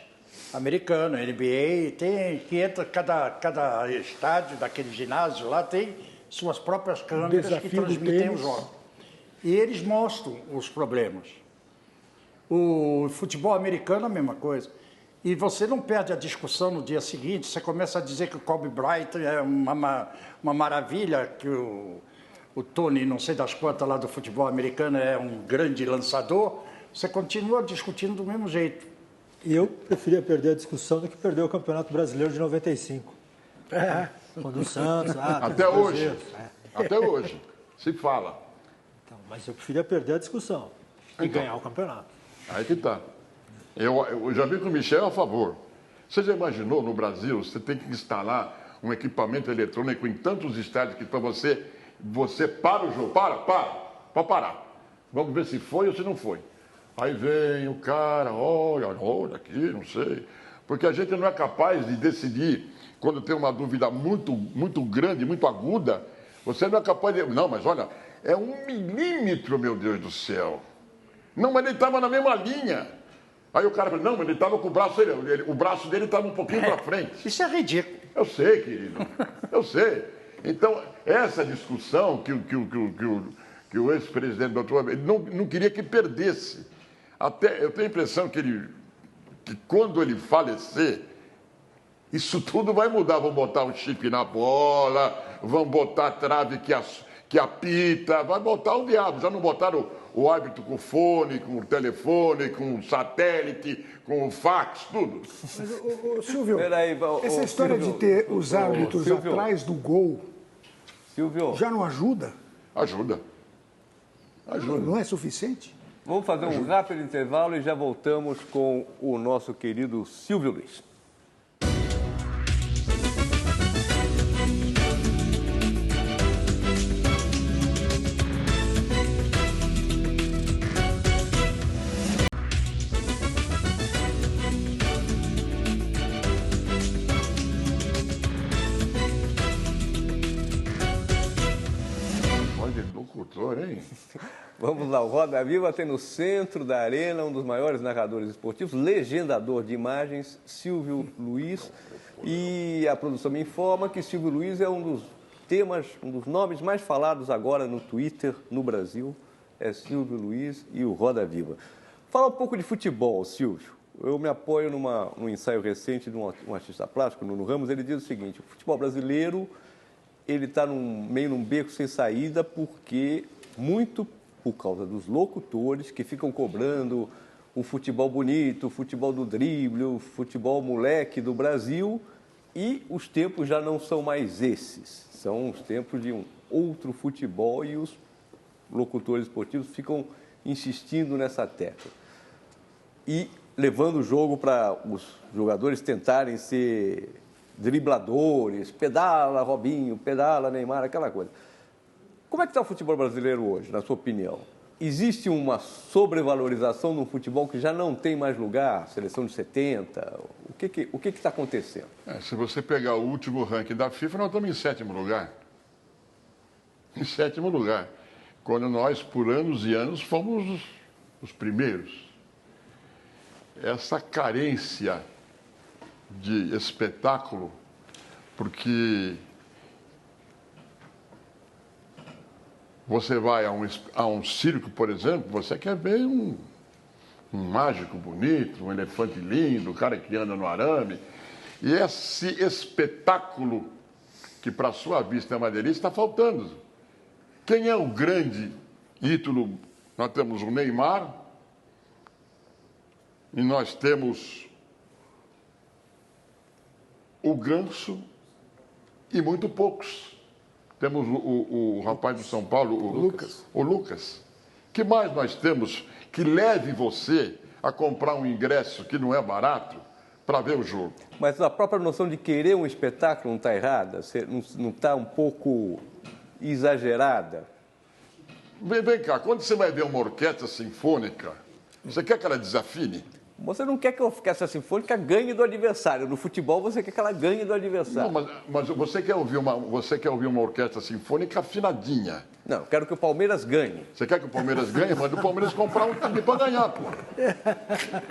americano, NBA, tem 500, cada estádio daquele ginásio lá tem suas próprias câmeras que transmitem os jogos. E eles mostram os problemas. O futebol americano é a mesma coisa. E você não perde a discussão no dia seguinte, você começa a dizer que o Kobe Bryant é uma maravilha, que o Tony, não sei das quantas lá do futebol americano, é um grande lançador, você continua discutindo do mesmo jeito. E eu preferia perder a discussão do que perder o Campeonato Brasileiro de 95. Quando o Santos... Até hoje. Até hoje. Se fala. Então, mas eu preferia perder a discussão e ganhar o campeonato. Aí que está. Eu já vi que o Michel é a favor. Você já imaginou no Brasil, você tem que instalar um equipamento eletrônico em tantos estádios que para você para o jogo, pode parar. Vamos ver se foi ou se não foi. Aí vem o cara, olha aqui, não sei. Porque a gente não é capaz de decidir quando tem uma dúvida muito grande, muito aguda. Você não é capaz de... Não, mas olha, é 1 milímetro, meu Deus do céu. Não, mas ele estava na mesma linha. Aí o cara falou, não, mas ele estava com o braço, o braço dele estava um pouquinho para frente. Isso é ridículo. Eu sei, querido, eu sei. Então, essa discussão que o ex-presidente doutor, ele não queria que perdesse. Até, eu tenho a impressão que quando ele falecer, isso tudo vai mudar. Vão botar um chip na bola, vão botar a trave que apita, vai botar o diabo. Já não botaram o árbitro com fone, com o telefone, com o satélite, com o fax, tudo. Mas, Silvio, essa história Silvio, de ter os árbitros atrás do gol já não ajuda? Ajuda. Não é suficiente? Vamos fazer um rápido intervalo e já voltamos com o nosso querido Silvio Luiz. também. Vamos lá, o Roda Viva tem no centro da arena um dos maiores narradores esportivos, legendador de imagens, Silvio Luiz. E a produção me informa que Silvio Luiz é um dos temas, um dos nomes mais falados agora no Twitter no Brasil. É Silvio Luiz e o Roda Viva. Fala um pouco de futebol, Silvio. Eu me apoio num ensaio recente de um artista plástico, Nuno Ramos. Ele diz o seguinte: o futebol brasileiro ele está meio num beco sem saída porque muito por causa dos locutores que ficam cobrando o futebol bonito, o futebol do drible, o futebol moleque do Brasil, e os tempos já não são mais esses. São os tempos de um outro futebol e os locutores esportivos ficam insistindo nessa tecla. E levando o jogo para os jogadores tentarem ser dribladores, pedala Robinho, pedala Neymar, aquela coisa. Como é que está o futebol brasileiro hoje, na sua opinião? Existe uma sobrevalorização no futebol que já não tem mais lugar? Seleção de 70? O que está acontecendo? Se você pegar o último ranking da FIFA, nós estamos em 7º lugar. Em 7º lugar. Quando nós, por anos e anos, fomos os primeiros. Essa carência de espetáculo, porque você vai a um circo, por exemplo, você quer ver um mágico bonito, um elefante lindo, um cara que anda no arame. E esse espetáculo, que para a sua vista é uma delícia, está faltando. Quem é o grande ídolo? Nós temos o Neymar e nós temos o Ganso e muito poucos. Temos o rapaz do São Paulo, o Lucas. Que mais nós temos que leve você a comprar um ingresso que não é barato para ver o jogo? Mas a própria noção de querer um espetáculo não está errada? Não está um pouco exagerada? Vem cá, quando você vai ver uma orquestra sinfônica, você quer que ela desafine? Você não quer que a orquestra sinfônica ganhe do adversário. No futebol, você quer que ela ganhe do adversário. Não, mas você quer ouvir uma orquestra sinfônica afinadinha. Não, eu quero que o Palmeiras ganhe. Você quer que o Palmeiras ganhe? Manda o Palmeiras comprar um time para ganhar, pô.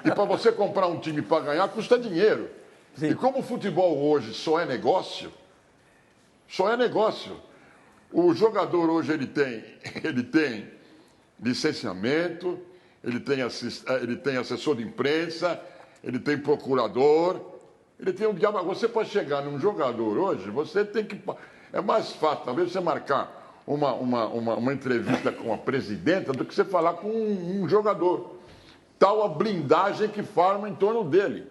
E para você comprar um time para ganhar, custa dinheiro. Sim. E como o futebol hoje só é negócio, o jogador hoje ele tem licenciamento, ele tem assessor de imprensa, ele tem procurador, ele tem um diabo. Você pode chegar num jogador hoje, você tem que... É mais fácil, talvez, você marcar uma entrevista com a presidenta do que você falar com um jogador. Tal a blindagem que forma em torno dele.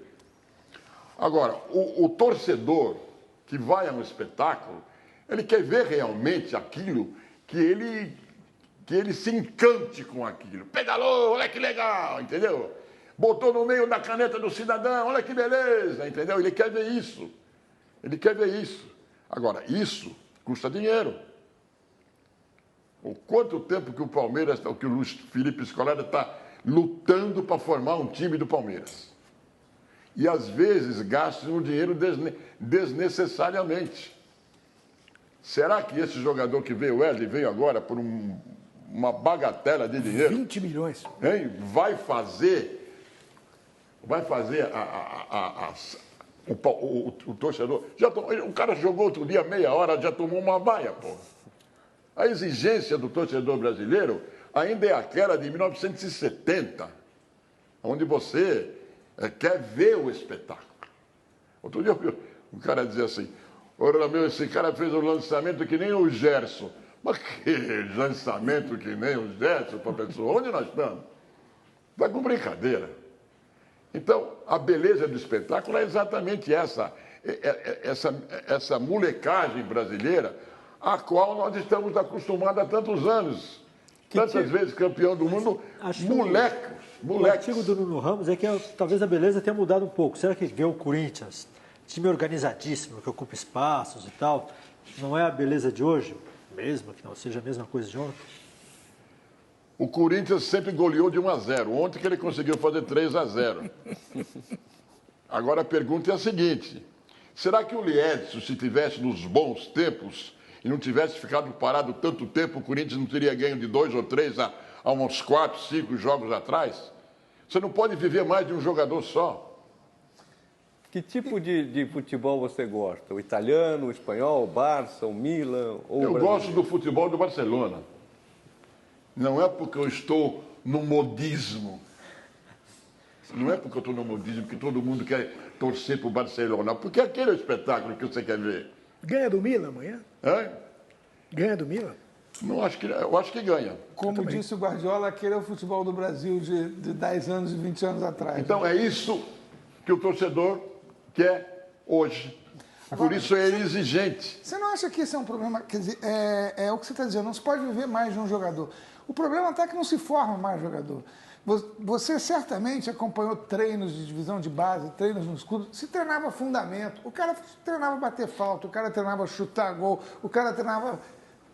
Agora, o torcedor que vai a um espetáculo, ele quer ver realmente aquilo que ele se encante com aquilo. Pedalou, olha que legal, entendeu? Botou no meio da caneta do cidadão, olha que beleza, entendeu? Ele quer ver isso. Agora, isso custa dinheiro. O quanto tempo que o Palmeiras, que o Luiz Felipe Scolari está lutando para formar um time do Palmeiras. E às vezes gasta o dinheiro desnecessariamente. Será que esse jogador que veio, o Wesley, veio agora por uma bagatela de dinheiro? 20 milhões. Hein? Vai fazer o torcedor. O cara jogou outro dia meia hora, já tomou uma baia, pô. A exigência do torcedor brasileiro ainda é aquela de 1970, onde você quer ver o espetáculo. Outro dia o cara dizia assim: ora, meu, esse cara fez um lançamento que nem o Gerson. Mas que lançamento que nem o Gerson, professor? Onde nós estamos? Vai com brincadeira. Então, a beleza do espetáculo é exatamente essa molecagem brasileira a qual nós estamos acostumados há tantos anos. Tantas vezes campeão do mundo, molecos. O artigo do Nuno Ramos é que talvez a beleza tenha mudado um pouco. Será que ver o Corinthians, time organizadíssimo, que ocupa espaços e tal, não é a beleza de hoje? Mesmo que não seja a mesma coisa de ontem? O Corinthians sempre goleou de 1-0. Ontem que ele conseguiu fazer 3-0. Agora a pergunta é a seguinte: será que o Liedson, se tivesse nos bons tempos, e não tivesse ficado parado tanto tempo, o Corinthians não teria ganho de 2 ou 3 há uns 4, 5 jogos atrás. Você não pode viver mais de um jogador só. Que tipo de futebol você gosta? O italiano, o espanhol, o Barça, o Milan? Ou Eu o gosto do futebol do Barcelona. Não é porque eu estou no modismo. Não é porque eu estou no modismo que todo mundo quer torcer para o Barcelona. Porque aquele é o espetáculo que você quer ver. Ganha do Milan amanhã? Hã? Ganha do Milan? Eu acho que ganha. Como disse o Guardiola, aquele é o futebol do Brasil de 10 anos e 20 anos atrás. Então é isso que o torcedor quer hoje. Por isso é ele exigente. Você não acha que esse é um problema? Quer dizer, é o que você está dizendo, não se pode viver mais de um jogador. O problema está que não se forma mais jogador. Você certamente acompanhou treinos de divisão de base, treinos nos clubes, se treinava fundamento. O cara treinava bater falta, o cara treinava chutar gol, o cara treinava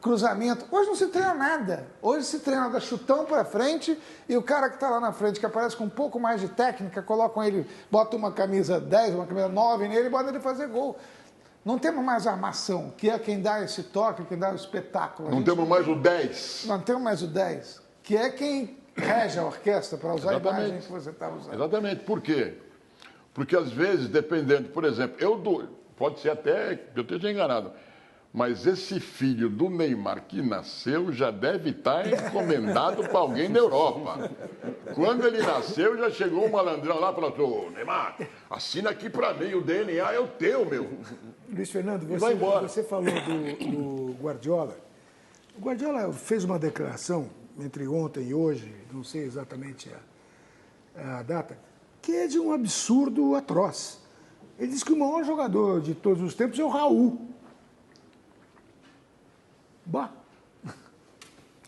cruzamento. Hoje não se treina nada. Hoje se treina da chutão para frente e o cara que está lá na frente, que aparece com um pouco mais de técnica, colocam ele, bota uma camisa 10, uma camisa 9 nele e bota ele fazer gol. Não temos mais armação, que é quem dá esse toque, quem dá o espetáculo. Não temos mais o 10. Não temos mais o 10, que é quem rege a orquestra, para usar Exatamente. a imagem que você está usando. Exatamente. Por quê? Porque às vezes, dependendo, por exemplo, pode ser até que eu esteja enganado, mas esse filho do Neymar que nasceu já deve estar encomendado para alguém na Europa. Quando ele nasceu, já chegou um malandrão lá e falou: Neymar, assina aqui para mim, o DNA é o teu, meu. Luiz Fernando, vai embora. você falou do Guardiola. O Guardiola fez uma declaração entre ontem e hoje, não sei exatamente a data, que é de um absurdo atroz. Ele disse que o maior jogador de todos os tempos é o Raul. Bah.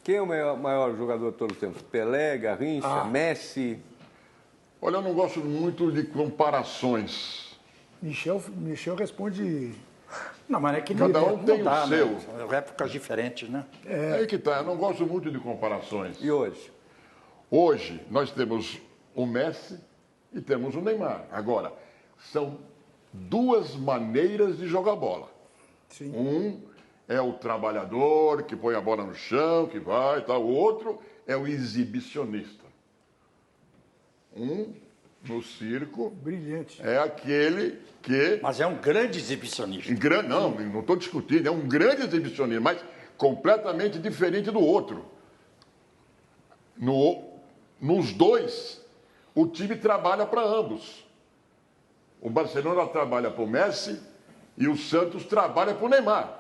Quem é o maior jogador de todos os tempos? Pelé, Garrincha, Messi? Olha, eu não gosto muito de comparações. Michel responde. Não, mas é que Cada um tem o seu. né? São épocas diferentes, né? É aí que tá, eu não gosto muito de comparações. E hoje? Hoje, nós temos o Messi e temos o Neymar. Agora, são duas maneiras de jogar bola. Sim. Um é o trabalhador que põe a bola no chão, que vai e tal. O outro é o exibicionista. Um, no circo, Brilhante. é aquele que... Mas é um grande exibicionista. Não estou discutindo, é um grande exibicionista, mas completamente diferente do outro. Nos dois, o time trabalha para ambos. O Barcelona trabalha para o Messi e o Santos trabalha para o Neymar.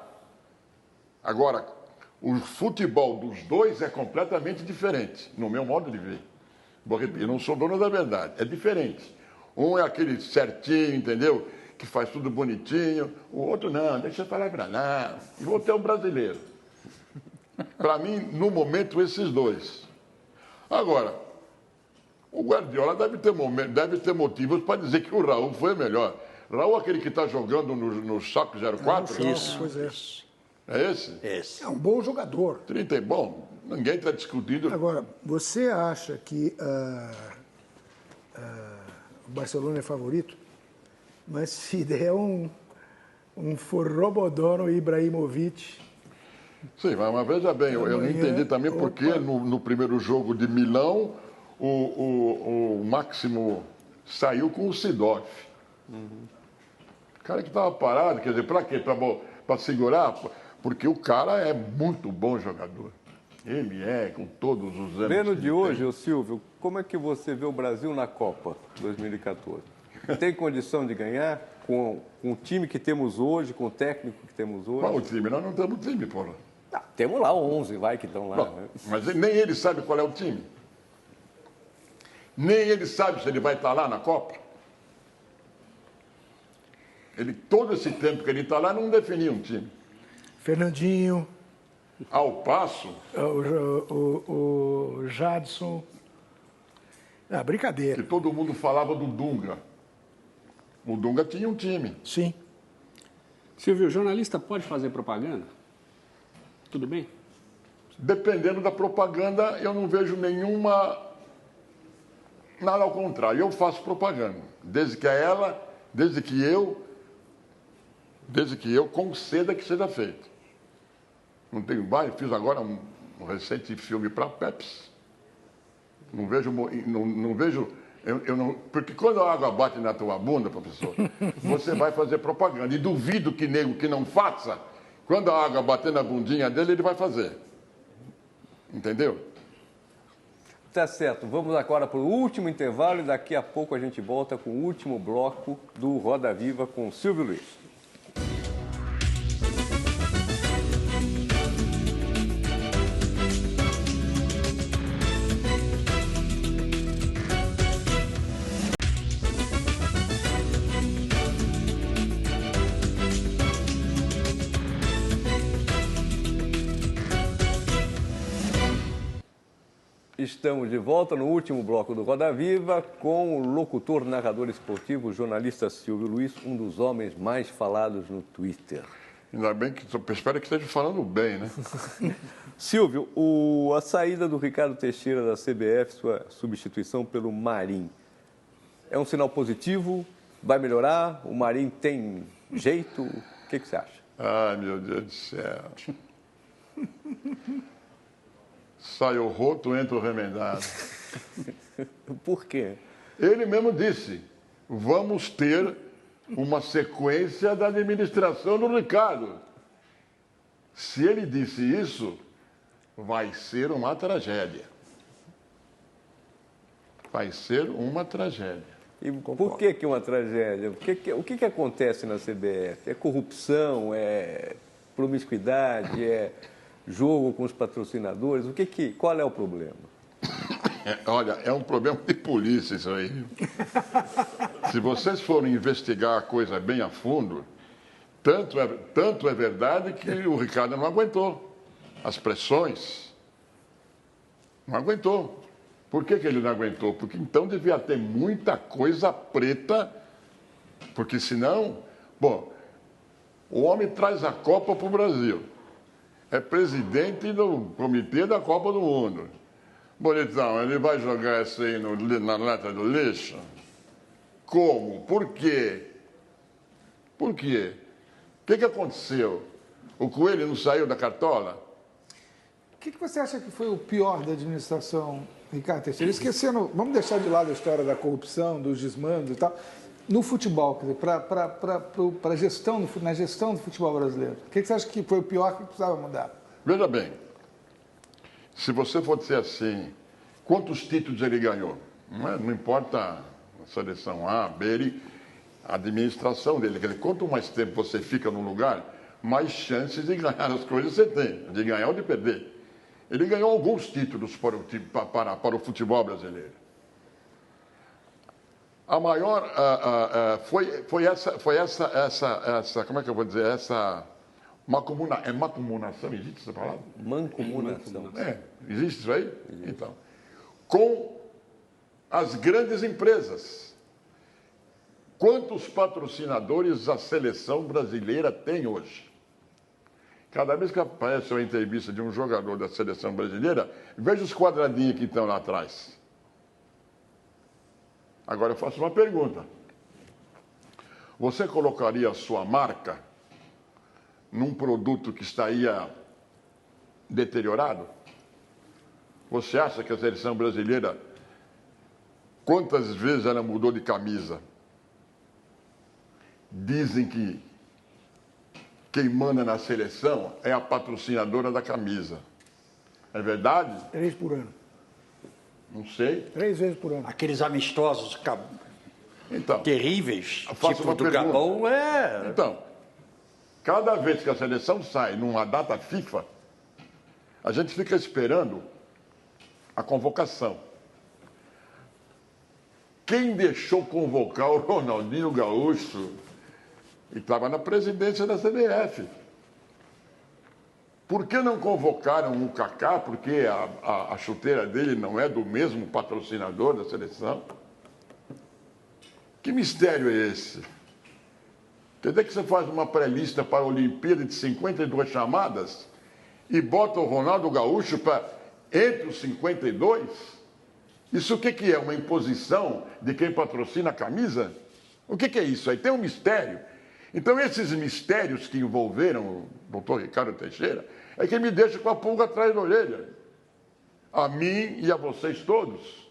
Agora, o futebol dos dois é completamente diferente, no meu modo de ver. Vou repetir, eu não sou dono da verdade, é diferente. Um é aquele certinho, entendeu? Que faz tudo bonitinho. O outro não, deixa eu falar para lá. E o outro é o brasileiro. Para mim, no momento, esses dois. Agora, o Guardiola deve ter motivos para dizer que o Raul foi melhor. Raul é aquele que está jogando no Schalke 04? Isso. Pois é. É esse? Esse. É um bom jogador. 30 é bom. Ninguém está discutindo. Agora, você acha que o Barcelona é favorito? Mas se der um forrobodó no Ibrahimovic... Sim, mas veja bem, eu não entendi também porque no primeiro jogo de Milão o Máximo saiu com o Seedorf. O cara que estava parado, quer dizer, para quê? Para segurar? Porque o cara é muito bom jogador. Ele é, com todos os anos. Vendo que de ele hoje, tem. ô Silvio, como é que você vê o Brasil na Copa 2014? Tem condição de ganhar com o time que temos hoje, com o técnico que temos hoje? Qual o time? Nós não temos time, porra. Ah, temos lá 11, vai, que estão lá. Não, Né? mas nem ele sabe qual é o time. Nem ele sabe se ele vai estar lá na Copa. Ele, todo esse tempo que ele está lá, não definiu um time. Fernandinho, Ao passo, o Jadson... Ah, brincadeira. que todo mundo falava do Dunga. O Dunga tinha um time. Sim. Silvio, o jornalista pode fazer propaganda? Tudo bem? Dependendo da propaganda, eu não vejo nenhuma... Nada ao contrário, eu faço propaganda. Desde que eu conceda que seja feito. Não tenho bairro, fiz agora um recente filme para a Pepsi. Não vejo, porque quando a água bate na tua bunda, professor, você vai fazer propaganda. E duvido que nego que não faça, quando a água bater na bundinha dele, ele vai fazer. Entendeu? Tá certo. Vamos agora para o último intervalo e daqui a pouco a gente volta com o último bloco do Roda Viva com Silvio Luiz. Estamos de volta no último bloco do Roda Viva com o locutor, narrador esportivo, jornalista Silvio Luiz, um dos homens mais falados no Twitter. Ainda bem que espero que esteja falando bem, né? Silvio, a saída do Ricardo Teixeira da CBF, sua substituição pelo Marinho, é um sinal positivo? Vai melhorar? O Marinho tem jeito? O que você acha? Ai, meu Deus do céu. Sai o roto, entra o remendado. Por quê? Ele mesmo disse, vamos ter uma sequência da administração do Ricardo. Se ele disse isso, vai ser uma tragédia. Vai ser uma tragédia. E por que uma tragédia? O que acontece na CBF? É corrupção? É promiscuidade? É jogo com os patrocinadores? Qual é o problema? Olha, é um problema de polícia isso aí. Se vocês forem investigar a coisa bem a fundo, tanto é verdade que o Ricardo não aguentou as pressões. Não aguentou. Por que ele não aguentou? Porque então devia ter muita coisa preta, porque senão... Bom, o homem traz a Copa para o Brasil. É presidente do comitê da Copa do Mundo. Bonitão, ele vai jogar isso aí na lata do lixo? Como? Por quê? Por quê? O que aconteceu? O coelho não saiu da cartola? O que você acha que foi o pior da administração Ricardo Teixeira? Esquecendo, vamos deixar de lado a história da corrupção, dos desmandos e tal. No futebol, quer dizer, na gestão do futebol brasileiro, o que você acha que foi o pior que precisava mudar? Veja bem, se você for dizer assim, quantos títulos ele ganhou? Não importa a seleção A, B, a administração dele. Quer dizer, quanto mais tempo você fica num lugar, mais chances de ganhar as coisas você tem, de ganhar ou de perder. Ele ganhou alguns títulos para o futebol brasileiro. A maior foi essa, como é que eu vou dizer, essa mancomunação, existe essa palavra? Mancomunação. Existe isso aí? Então, com as grandes empresas. Quantos patrocinadores a seleção brasileira tem hoje? Cada vez que aparece uma entrevista de um jogador da seleção brasileira, veja os quadradinhos que estão lá atrás. Agora eu faço uma pergunta. Você colocaria a sua marca num produto que estaria deteriorado? Você acha que a seleção brasileira, quantas vezes ela mudou de camisa? Dizem que quem manda na seleção é a patrocinadora da camisa. É verdade? 3 por ano. Não sei. 3 vezes por ano. Aqueles amistosos então, terríveis, faço tipo uma do pergunta. Gabão, Então, cada vez que a seleção sai numa data FIFA, a gente fica esperando a convocação. Quem deixou convocar o Ronaldinho Gaúcho? Ele estava na presidência da CBF. Por que não convocaram o Kaká? Porque a chuteira dele não é do mesmo patrocinador da seleção? Que mistério é esse? Quer dizer que você faz uma pré-lista para a Olimpíada de 52 chamadas e bota o Ronaldo Gaúcho entre os 52? Isso o que é? Uma imposição de quem patrocina a camisa? O que é isso aí? Tem um mistério. Então, esses mistérios que envolveram o doutor Ricardo Teixeira é que me deixa com a pulga atrás da orelha. A mim e a vocês todos.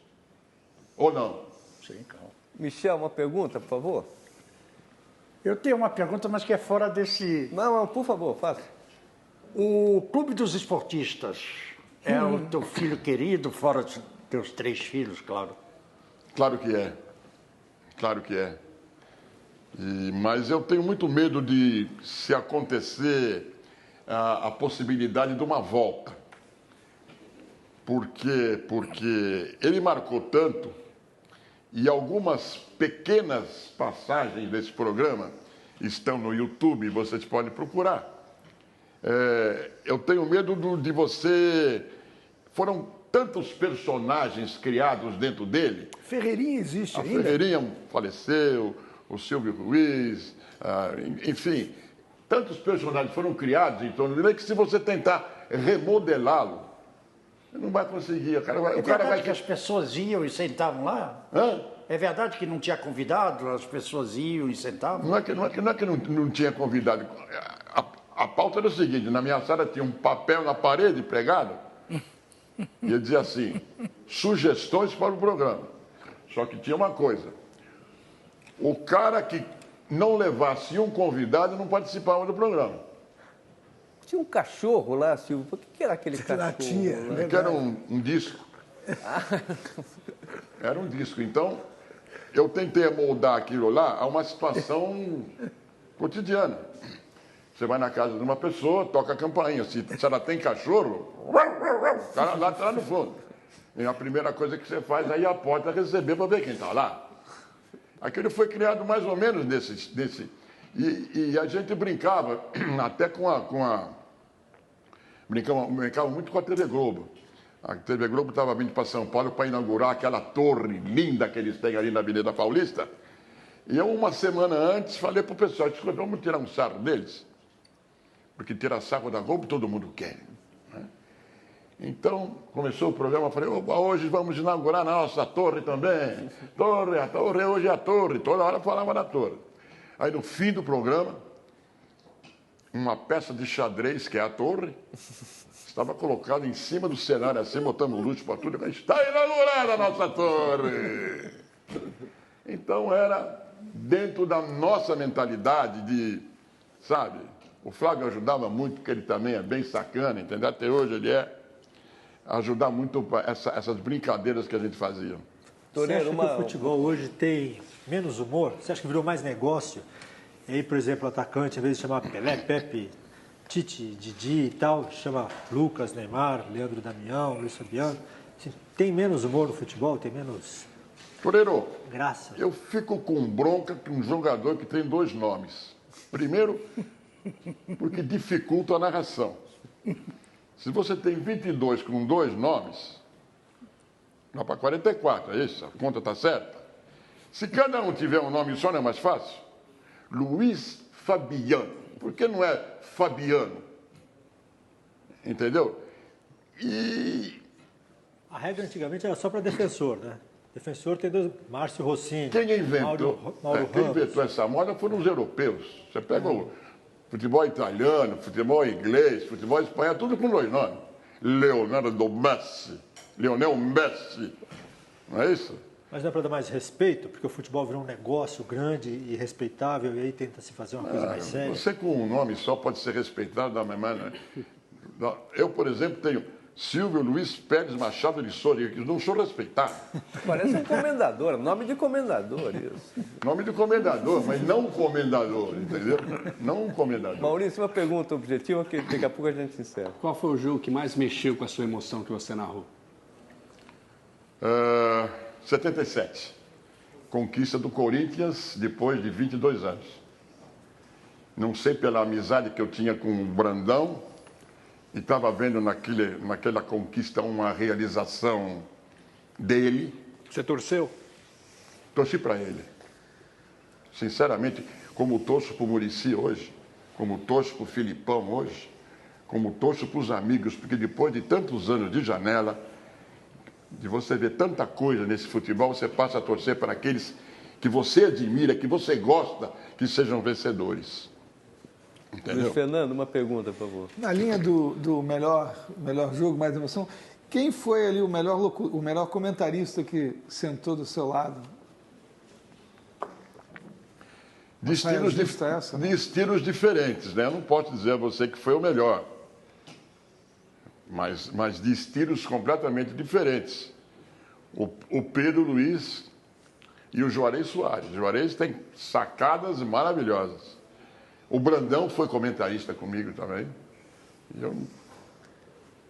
Ou não? Sim, claro. Michel, uma pergunta, por favor? Eu tenho uma pergunta, mas que é fora desse... Não, por favor, faça. O Clube dos Esportistas é o teu filho querido, fora os teus 3 filhos, claro? Claro que é. Claro que é. Mas eu tenho muito medo de se acontecer a possibilidade de uma volta. Por quê? Porque ele marcou tanto e algumas pequenas passagens desse programa estão no YouTube, vocês podem procurar. Eu tenho medo de você... Foram tantos personagens criados dentro dele. Ferreirinha existe A ainda? Ferreirinha faleceu, o Silvio Ruiz, enfim, tantos personagens foram criados em torno dele que se você tentar remodelá-lo, não vai conseguir. O cara vai... que as pessoas iam e sentavam lá? Hã? É verdade que não tinha convidado, as pessoas iam e sentavam? Não é que não tinha convidado. A pauta era o seguinte, na minha sala tinha um papel na parede pregado, e ele dizia assim, sugestões para o programa. Só que tinha uma coisa, o cara que não levasse um convidado não participava do programa. Tinha um cachorro lá, Silvio. O que era aquele cachorro? Tinha, Que era um disco. Era um disco. Então, eu tentei moldar aquilo lá a uma situação cotidiana. Você vai na casa de uma pessoa, toca a campainha. Se ela tem cachorro, o cara lá está no fundo. E a primeira coisa que você faz é ir à porta receber para ver quem está lá. Aquilo foi criado mais ou menos nesse. E a gente brincava até brincava muito com a TV Globo. A TV Globo estava vindo para São Paulo para inaugurar aquela torre linda que eles têm ali na Avenida Paulista. E eu, uma semana antes, falei para o pessoal, vamos tirar um sarro deles. Porque tirar sarro da Globo todo mundo quer. Né? Então, começou o programa, eu falei, hoje vamos inaugurar a nossa torre também. A torre, hoje é a torre. Toda hora falava da torre. Aí, no fim do programa, uma peça de xadrez, que é a torre, estava colocada em cima do cenário, assim, botando luz para tudo. Está inaugurada a nossa torre! Então, era dentro da nossa mentalidade de, sabe, o Flávio ajudava muito, porque ele também é bem sacana, entendeu? Até hoje ele ajudar muito essas brincadeiras que a gente fazia. Você acha que o futebol hoje tem menos humor? Você acha que virou mais negócio? E aí, por exemplo, o atacante, em vez de chamar Pelé, Pepe, Tite, Didi e tal, chama Lucas, Neymar, Leandro Damião, Luiz Fabiano. Assim, tem menos humor no futebol? Tem menos Toreiro, graça? Eu fico com bronca com um jogador que tem 2 nomes. Primeiro, porque dificulta a narração. Se você tem 22 com 2 nomes, dá para 44, é isso? A conta está certa? Se cada um tiver um nome só, não é mais fácil? Luiz Fabiano. Por que não é Fabiano? Entendeu? E... A regra antigamente era só para defensor, né? Defensor tem 2, Márcio Rossini. Quem inventou, quem inventou essa moda foram os europeus. Você pega o futebol italiano, futebol inglês, futebol espanhol, tudo com 2 nomes. Leonardo Messi, Lionel Messi. Não é isso? Mas não é para dar mais respeito, porque o futebol virou um negócio grande e respeitável e aí tenta se fazer uma coisa mais séria? Você com um nome só pode ser respeitado da mesma maneira. Eu, por exemplo, tenho Silvio Luiz Pérez Machado de Souza, que não sou respeitado. Parece um comendador, nome de comendador isso. Nome de comendador, mas não um comendador, entendeu? Não um comendador. Maurício, uma pergunta objetiva que daqui a pouco a gente encerra. Qual foi o jogo que mais mexeu com a sua emoção que você narrou? 77. Conquista do Corinthians depois de 22 anos. Não sei pela amizade que eu tinha com o Brandão e estava vendo naquela conquista uma realização dele. Você torceu? Torci para ele. Sinceramente, como torço para o Muricy hoje, como torço para o Filipão hoje, como torço para os amigos, porque depois de tantos anos de janela, de você ver tanta coisa nesse futebol, você passa a torcer para aqueles que você admira, que você gosta, que sejam vencedores. Entendeu? Luiz Fernando, uma pergunta, por favor. Na linha do melhor jogo, mais emoção, quem foi ali o melhor comentarista que sentou do seu lado? De estilos diferentes, né? Eu não posso dizer a você que foi o melhor, mas de estilos completamente diferentes. O Pedro Luiz e o Juarez Soares. O Juarez tem sacadas maravilhosas. O Brandão foi comentarista comigo também. E eu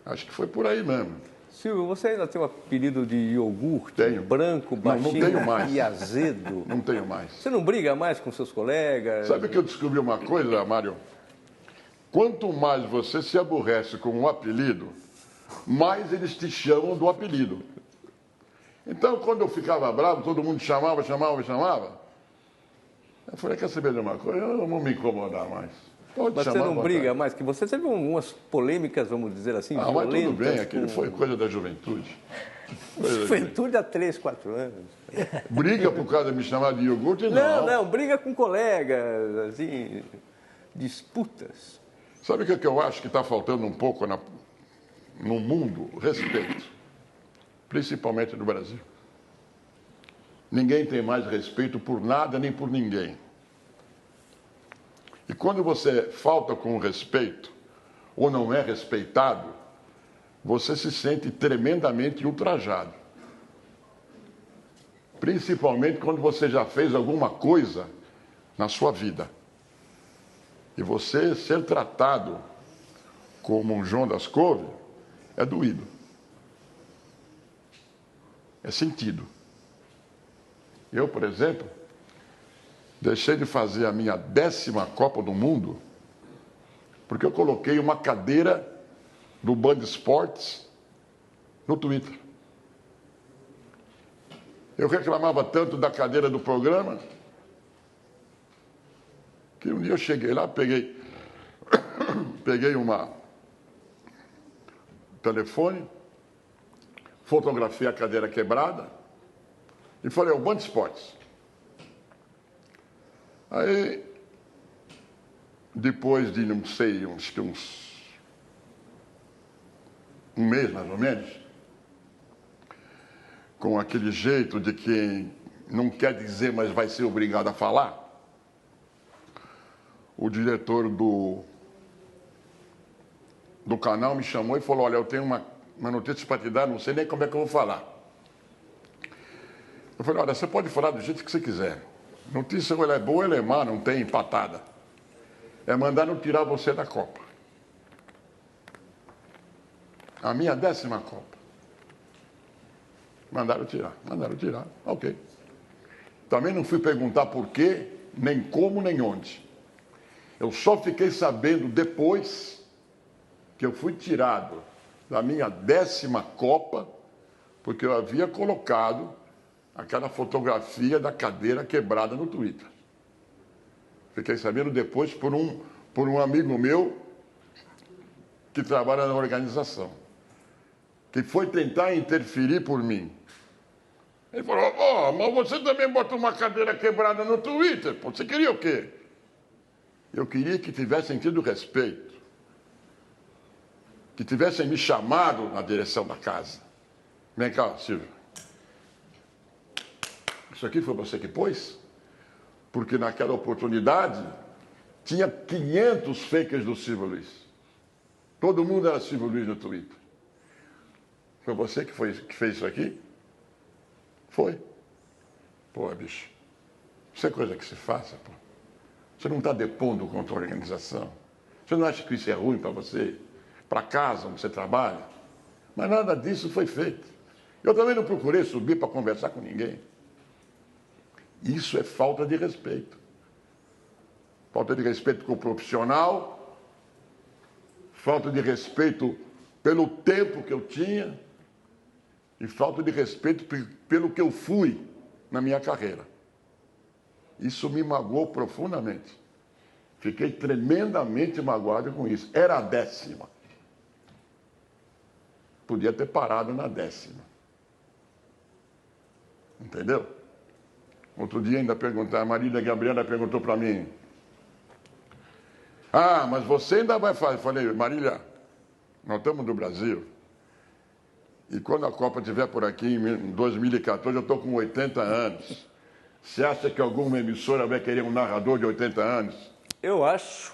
acho que foi por aí mesmo. Silvio, você ainda tem um apelido de iogurte? Tenho. Branco, baixinho não tenho mais. e azedo? Não tenho mais. Você não briga mais com seus colegas? Sabe que eu descobri uma coisa, Mário? Quanto mais você se aborrece com um apelido, mais eles te chamam do apelido. Então, quando eu ficava bravo, todo mundo chamava. Eu falei, quer saber de uma coisa? Eu não vou me incomodar mais. Pode Mas chamar, você não briga mais, que você teve algumas polêmicas, vamos dizer assim, mas violentas. tudo bem, aquilo foi coisa da juventude. Juventude há 3, 4 anos. Briga por causa de me chamar de iogurte? Não, briga com colegas, assim, disputas. Sabe o que eu acho que está faltando um pouco no mundo? Respeito. Principalmente no Brasil. Ninguém tem mais respeito por nada nem por ninguém. E quando você falta com respeito, ou não é respeitado, você se sente tremendamente ultrajado. Principalmente quando você já fez alguma coisa na sua vida. E você ser tratado como um João das Couves é doído. É sentido. Eu, por exemplo, deixei de fazer a minha 10ª Copa do Mundo porque eu coloquei uma cadeira do Band Esportes no Twitter. Eu reclamava tanto da cadeira do programa que um dia eu cheguei lá, peguei um telefone, fotografei a cadeira quebrada e falei, o Band Esportes. Aí, depois de, não sei, um mês mais ou menos, com aquele jeito de quem não quer dizer, mas vai ser obrigado a falar, o diretor do canal me chamou e falou, olha, eu tenho uma notícia para te dar, não sei nem como é que eu vou falar. Eu falei, olha, você pode falar do jeito que você quiser. Notícia, ou ela é boa ou ela é má, não tem empatada. É mandaram tirar você da Copa. A minha 10ª Copa. Mandaram tirar. Ok. Também não fui perguntar por quê, nem como, nem onde. Eu só fiquei sabendo depois que eu fui tirado da minha 10ª Copa, porque eu havia colocado aquela fotografia da cadeira quebrada no Twitter. Fiquei sabendo depois por um amigo meu que trabalha na organização, que foi tentar interferir por mim. Ele falou, mas você também botou uma cadeira quebrada no Twitter, pô, você queria o quê? Eu queria que tivessem tido respeito, que tivessem me chamado na direção da casa. Vem cá, Silvio. Isso aqui foi você que pôs? Porque naquela oportunidade tinha 500 fakers do Silvio Luiz. Todo mundo era Silvio Luiz no Twitter. Foi você que fez isso aqui? Foi. Pô, bicho, isso é coisa que se faça, pô. Você não está depondo contra a organização. Você não acha que isso é ruim para você? Para casa, onde você trabalha? Mas nada disso foi feito. Eu também não procurei subir para conversar com ninguém. Isso é falta de respeito. Falta de respeito com o profissional, falta de respeito pelo tempo que eu tinha e falta de respeito pelo que eu fui na minha carreira. Isso me magoou profundamente. Fiquei tremendamente magoado com isso. Era a 10ª. Podia ter parado na 10ª. Entendeu? Outro dia ainda perguntaram, a Marília Gabriela perguntou para mim, Ah, mas você ainda vai fazer. Falei, Marília, nós estamos no Brasil. E quando a Copa estiver por aqui, em 2014, eu estou com 80 anos. Você acha que alguma emissora vai querer um narrador de 80 anos? Eu acho,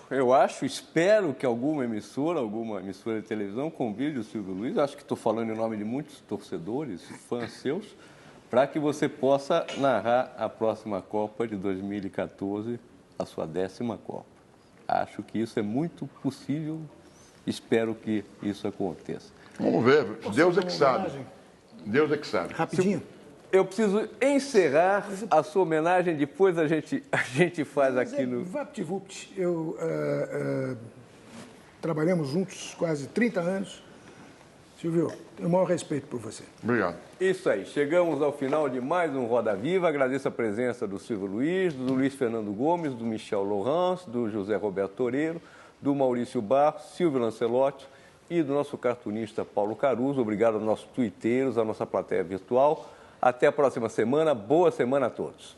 espero que alguma emissora de televisão convide o Silvio Luiz, acho que estou falando em nome de muitos torcedores, fãs seus, para que você possa narrar a próxima Copa de 2014, a sua 10ª Copa. Acho que isso é muito possível, espero que isso aconteça. Vamos ver, Deus é que sabe. Deus é que sabe. Rapidinho. Eu preciso encerrar a sua homenagem, depois a gente faz Mas aqui no... VaptVupt, trabalhamos juntos quase 30 anos. Silvio, tenho o maior respeito por você. Obrigado. Isso aí, chegamos ao final de mais um Roda Viva. Agradeço a presença do Silvio Luiz, do Luiz Fernando Gomes, do Michel Laurence, do José Roberto Toreiro, do Maurício Barros, Silvio Lancelotti e do nosso cartunista Paulo Caruso. Obrigado aos nossos tuiteiros, à nossa plateia virtual. Até a próxima semana. Boa semana a todos.